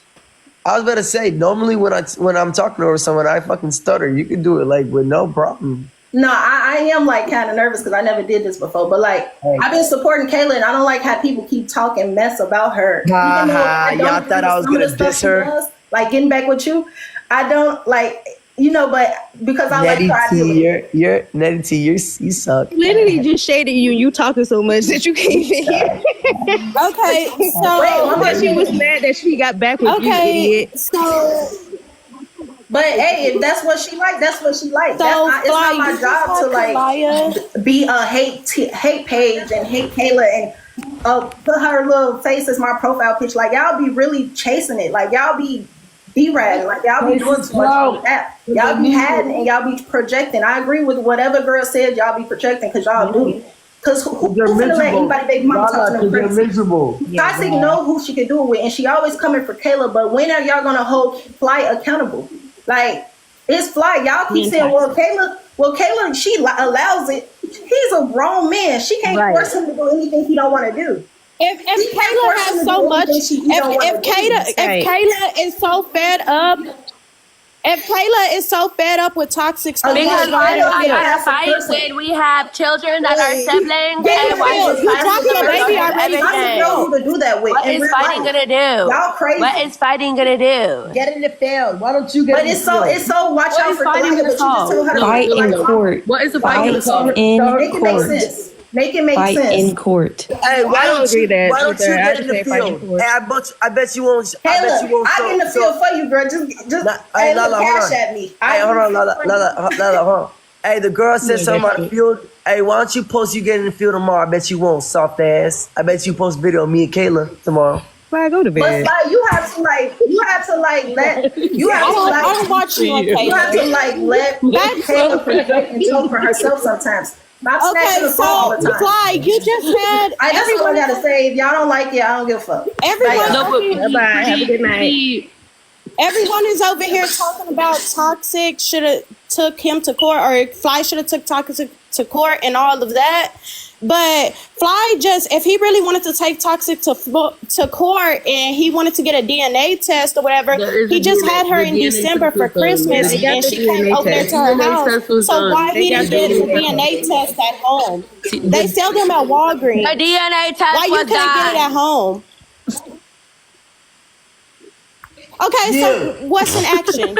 Speaker 6: I was about to say, normally when I'm talking over someone, I fucking stutter. You can do it like with no problem.
Speaker 8: No, I am like kind of nervous because I never did this before. But like, I've been supporting Kayla, and I don't like how people keep talking mess about her.
Speaker 6: Y'all thought I was gonna diss her.
Speaker 8: Like getting back with you, I don't like. But because I like
Speaker 6: you're Nettie T, you suck.
Speaker 4: Literally just shaded you. You talking so much that you can't even hear. Okay, so she was mad that she got back with you, idiot.
Speaker 8: So, but hey, if that's what she like, that's what she like. So it's not my job to like be a hate page and hate Kayla and put her little face as my profile picture. Like y'all be really chasing it. Like y'all be B-rad, like y'all be doing too much on that. Y'all be hiding and y'all be projecting. I agree with whatever girl said. Y'all be projecting because y'all do. Because who's gonna let anybody baby mama talk to them crazy? Toxic know who she can do it with, and she always coming for Kayla. But when are y'all gonna hold Fly accountable? Like it's Fly. Y'all keep saying, "Well, Kayla, she allows it." He's a grown man. She can't force him to do anything he don't want to do.
Speaker 17: If Kayla has so much, if Kayla is so fed up, If Kayla is so fed up with toxic stuff,
Speaker 5: Because why do I gotta fight
Speaker 17: person.
Speaker 5: when we have children that are siblings?
Speaker 17: Yeah,
Speaker 5: And why is
Speaker 17: you
Speaker 5: fighting
Speaker 17: dropped your
Speaker 5: gonna
Speaker 17: baby
Speaker 5: do
Speaker 17: already.
Speaker 5: everything?
Speaker 8: Who to do that with?
Speaker 5: What
Speaker 8: in
Speaker 5: is
Speaker 8: real
Speaker 5: fighting
Speaker 8: life.
Speaker 5: gonna do?
Speaker 8: Y'all crazy.
Speaker 5: What is fighting gonna do?
Speaker 15: Get in the field. Why don't you get
Speaker 8: But
Speaker 15: in the
Speaker 8: it's so
Speaker 15: field?
Speaker 8: it's so watch
Speaker 2: What
Speaker 8: out
Speaker 2: is
Speaker 8: for
Speaker 2: fighting
Speaker 8: Kalaya,
Speaker 2: gonna
Speaker 8: but you just told her to
Speaker 2: solve?
Speaker 8: like,
Speaker 12: Fight in court.
Speaker 2: What is the fight
Speaker 12: Fight
Speaker 2: gonna solve?
Speaker 12: in
Speaker 8: make it make
Speaker 12: court.
Speaker 8: sense. Make it make
Speaker 12: Fight
Speaker 8: sense.
Speaker 12: in court.
Speaker 15: Hey, why
Speaker 4: I don't
Speaker 15: don't
Speaker 4: agree
Speaker 15: you?
Speaker 4: that
Speaker 15: Why don't you
Speaker 4: either. I
Speaker 15: get
Speaker 4: just
Speaker 15: in the
Speaker 4: say fight in
Speaker 15: field?
Speaker 4: court.
Speaker 15: Hey, I bet you won't. I bet you
Speaker 8: Kayla,
Speaker 15: won't.
Speaker 8: I get in the field for you, girl. Just
Speaker 15: Hey,
Speaker 8: hey, look,
Speaker 15: Lala, hold
Speaker 8: cash
Speaker 15: on.
Speaker 8: at me.
Speaker 15: Hey, hold on, Lala, hold on. Hey, the girl said
Speaker 4: Yeah,
Speaker 15: something
Speaker 4: that's
Speaker 15: about the field. Hey, why don't you post you get in the field tomorrow? I bet you won't, soft ass. I bet you post video of me and Kayla tomorrow.
Speaker 4: Fly, go to
Speaker 8: But
Speaker 4: bed.
Speaker 8: like you have to let you have to
Speaker 17: I don't watch you on
Speaker 8: you have to
Speaker 17: Kayla.
Speaker 8: like let Kayla project and talk for herself sometimes. Not snatching
Speaker 17: Okay,
Speaker 8: the phone all the
Speaker 17: so
Speaker 8: time.
Speaker 17: Fly, you just had
Speaker 8: That's all I gotta say. If y'all don't like it, I don't give a fuck.
Speaker 17: everyone
Speaker 8: Bye,
Speaker 17: over here.
Speaker 4: Bye. Have a good night.
Speaker 17: Everyone is over here talking about toxic should have took him to court, or Fly should have took toxic to court and all of that. But Fly just, if he really wanted to take toxic to court and he wanted to get a DNA test or whatever, he just had her in December for Christmas and she came over there to her house. So why he didn't get a DNA test at home? They sell them at Walgreens.
Speaker 5: The DNA test
Speaker 17: Why you
Speaker 5: was
Speaker 17: can't get it
Speaker 5: done.
Speaker 17: at home? Okay, so what's an action?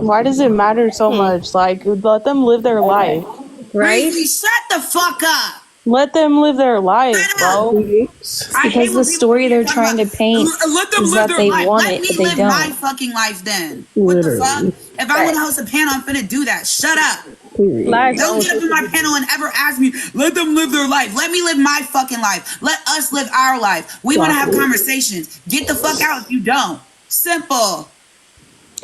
Speaker 2: Why does it matter so much? Like, let them live their life.
Speaker 4: Right?
Speaker 7: Breezy, shut the fuck up.
Speaker 2: Let them live their life, bro.
Speaker 12: Because the story they're trying to paint
Speaker 7: Let them
Speaker 12: is
Speaker 7: live
Speaker 12: that
Speaker 7: their
Speaker 12: they
Speaker 7: life.
Speaker 12: want
Speaker 7: Let
Speaker 12: it,
Speaker 7: me
Speaker 12: but they
Speaker 7: live my
Speaker 12: don't.
Speaker 7: fucking life then. What the fuck? If I want to host a panel, I'm finna do that. Shut up. Don't get up in my panel and ever ask me, let them live their life. Let me live my fucking life. Let us live our life. We want to have conversations. Get the fuck out if you don't. Simple.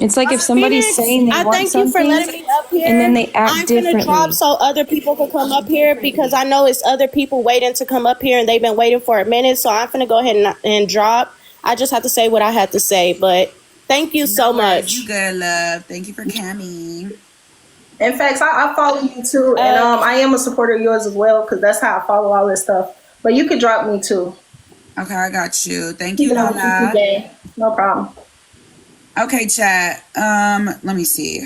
Speaker 12: It's like if somebody's
Speaker 17: Feenyx,
Speaker 12: saying they
Speaker 17: I
Speaker 12: want
Speaker 17: thank you for
Speaker 12: something
Speaker 17: letting me up here.
Speaker 12: and then they act
Speaker 17: I'm
Speaker 12: differently.
Speaker 17: finna drop so other people can come up here because I know it's other people waiting to come up here and they've been waiting for a minute. So I'm finna go ahead and drop. I just have to say what I had to say, but thank you so much.
Speaker 7: You good, love. Thank you for coming.
Speaker 8: In fact, I follow you too, and I am a supporter of yours as well because that's how I follow all this stuff. But you could drop me too.
Speaker 7: Okay, I got you. Thank you,
Speaker 8: Even on
Speaker 7: Lola.
Speaker 8: TPJ. No problem.
Speaker 7: Okay, chat. Let me see.